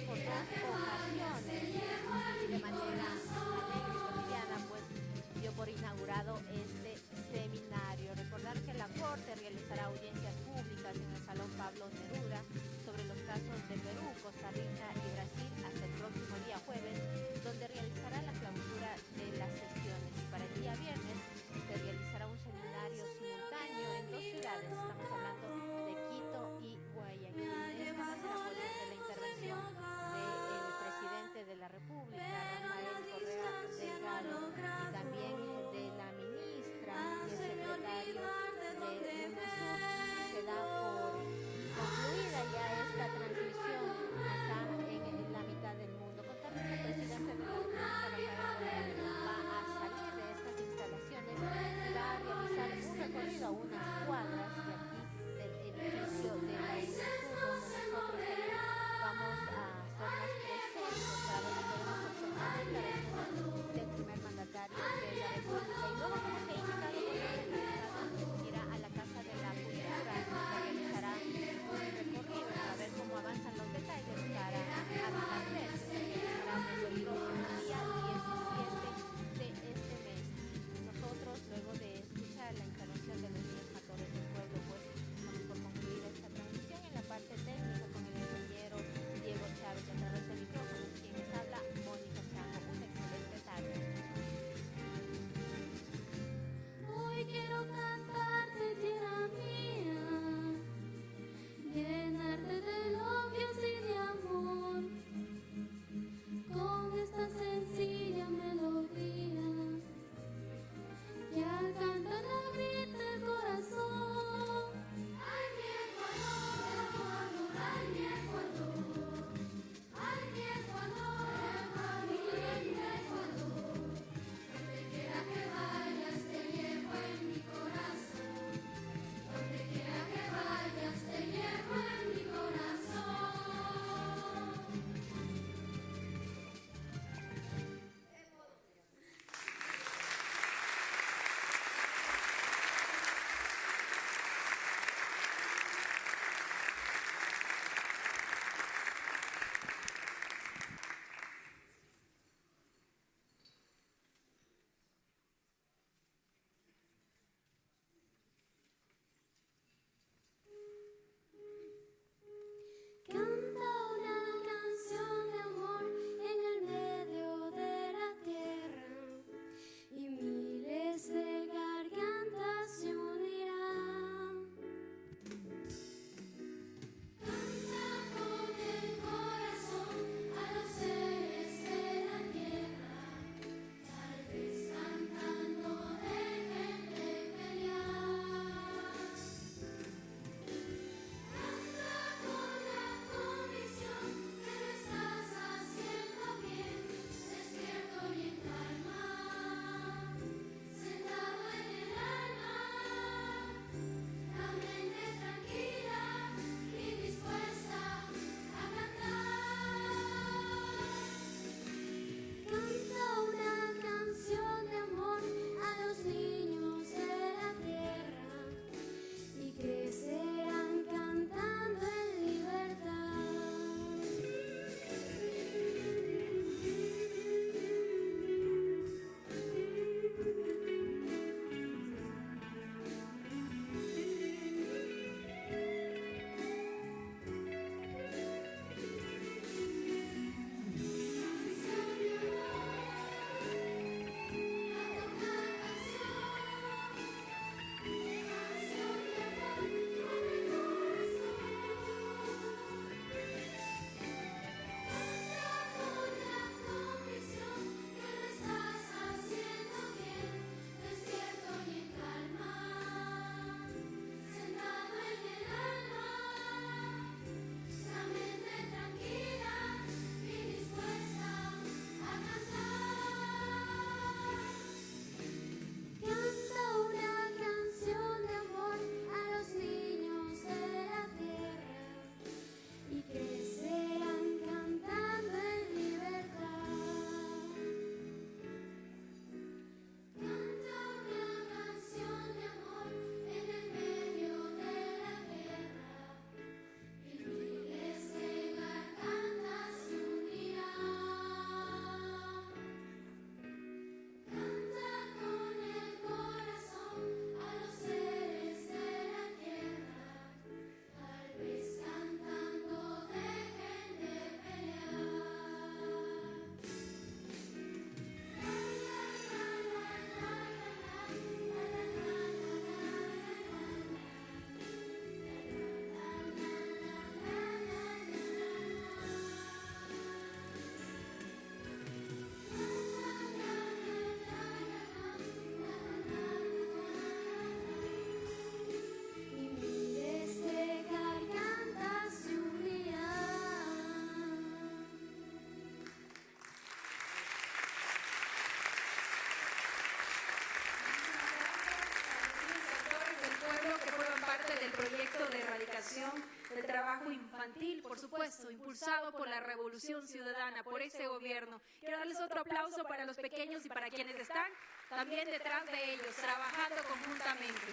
trabajo infantil, por supuesto, impulsado por la Revolución Ciudadana, por ese gobierno. Quiero darles otro aplauso para los pequeños y para quienes están también detrás de ellos, trabajando conjuntamente.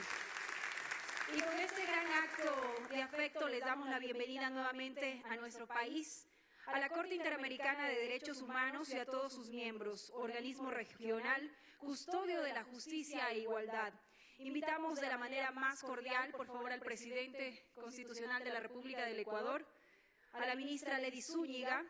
Y con este gran acto de afecto les damos la bienvenida nuevamente a nuestro país, a la Corte Interamericana de Derechos Humanos y a todos sus miembros, organismo regional, custodio de la justicia e igualdad. Invitamos de la manera más cordial, por favor, al presidente constitucional de la República del Ecuador, a la ministra Ledy Zúñiga,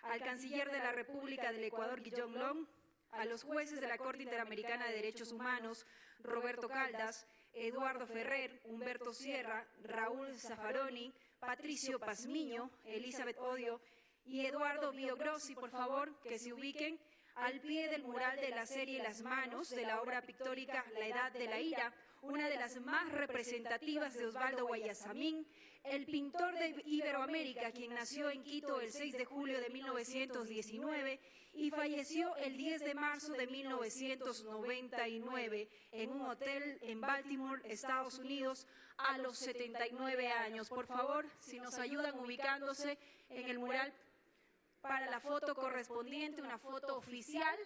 al canciller de la República del Ecuador, Guillaume Long, a los jueces de la Corte Interamericana de Derechos Humanos, Roberto Caldas, Eduardo Ferrer, Humberto Sierra, Raúl Zaffaroni, Patricio Pazmiño, Elizabeth Odio y Eduardo Biogrossi, por favor, que se ubiquen al pie del mural de la serie Las Manos, de la obra pictórica La Edad de la Ira, una de las más representativas de Osvaldo Guayasamín, el pintor de Iberoamérica, quien nació en Quito el 6 de julio de 1919 y falleció el 10 de marzo de 1999 en un hotel en Baltimore, Estados Unidos, a los 79 años. Por favor, si nos ayudan ubicándose en el mural para la foto correspondiente, una foto oficial.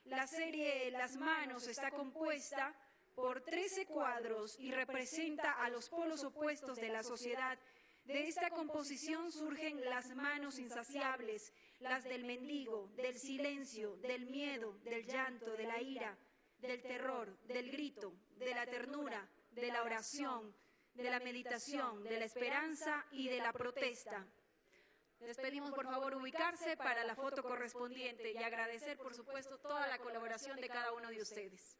La serie Las Manos está compuesta por 13 cuadros y representa a los polos opuestos de la sociedad. De esta composición surgen las manos insaciables, las del mendigo, del silencio, del miedo, del llanto, de la ira, del terror, del grito, de la ternura, de la oración, de la meditación, de la esperanza y de la protesta. Les pedimos por favor ubicarse para la foto correspondiente y agradecer por supuesto toda la colaboración de cada uno de ustedes.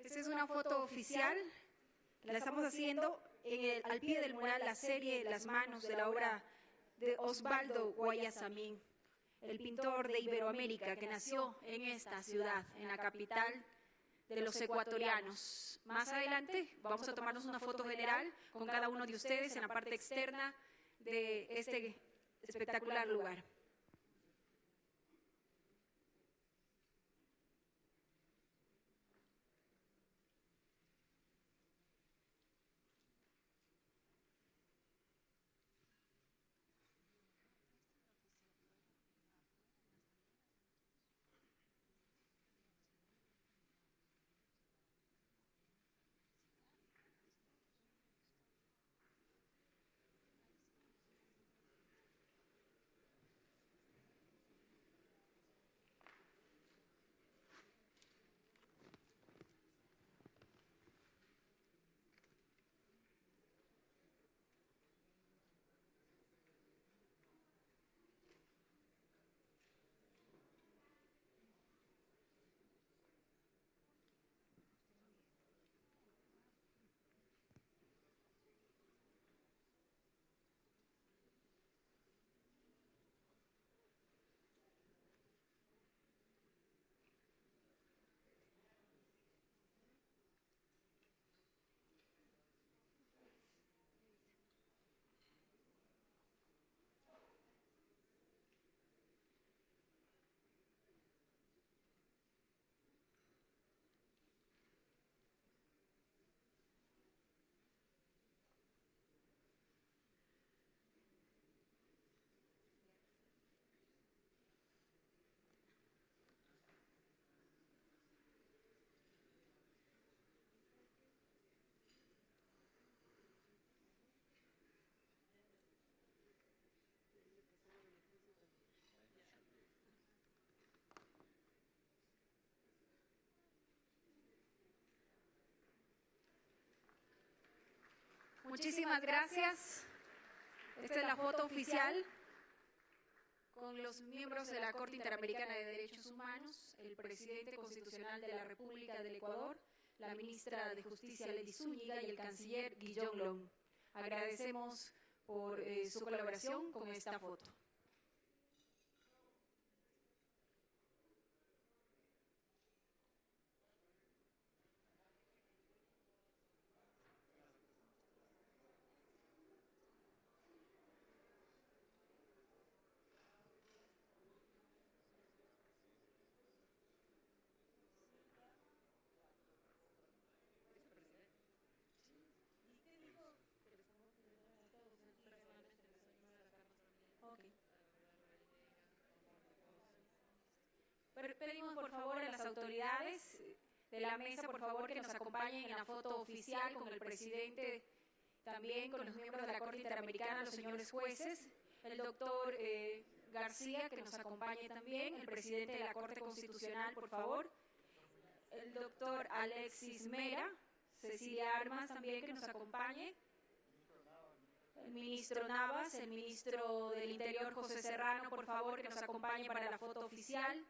Esta es una foto oficial, la estamos haciendo al pie del mural, la serie Las Manos, de la obra de Osvaldo Guayasamín, el pintor de Iberoamérica que nació en esta ciudad, en la capital de los ecuatorianos. Más adelante vamos a tomarnos una foto general con cada uno de ustedes en la parte externa de este espectacular lugar. Muchísimas gracias. Esta es la foto oficial con los miembros de la Corte Interamericana de Derechos Humanos, el presidente constitucional de la República del Ecuador, la ministra de Justicia Lely Zúñiga y el canciller Guillaume Long. Agradecemos por su colaboración con esta foto. Pedimos por favor a las autoridades de la mesa, por favor, que nos acompañen en la foto oficial con el presidente, también con los miembros de la Corte Interamericana, los señores jueces, el doctor García, que nos acompañe también, el presidente de la Corte Constitucional, por favor, el doctor Alexis Mera, Cecilia Armas también, que nos acompañe, el ministro Navas, el ministro del Interior, José Serrano, por favor, que nos acompañe para la foto oficial.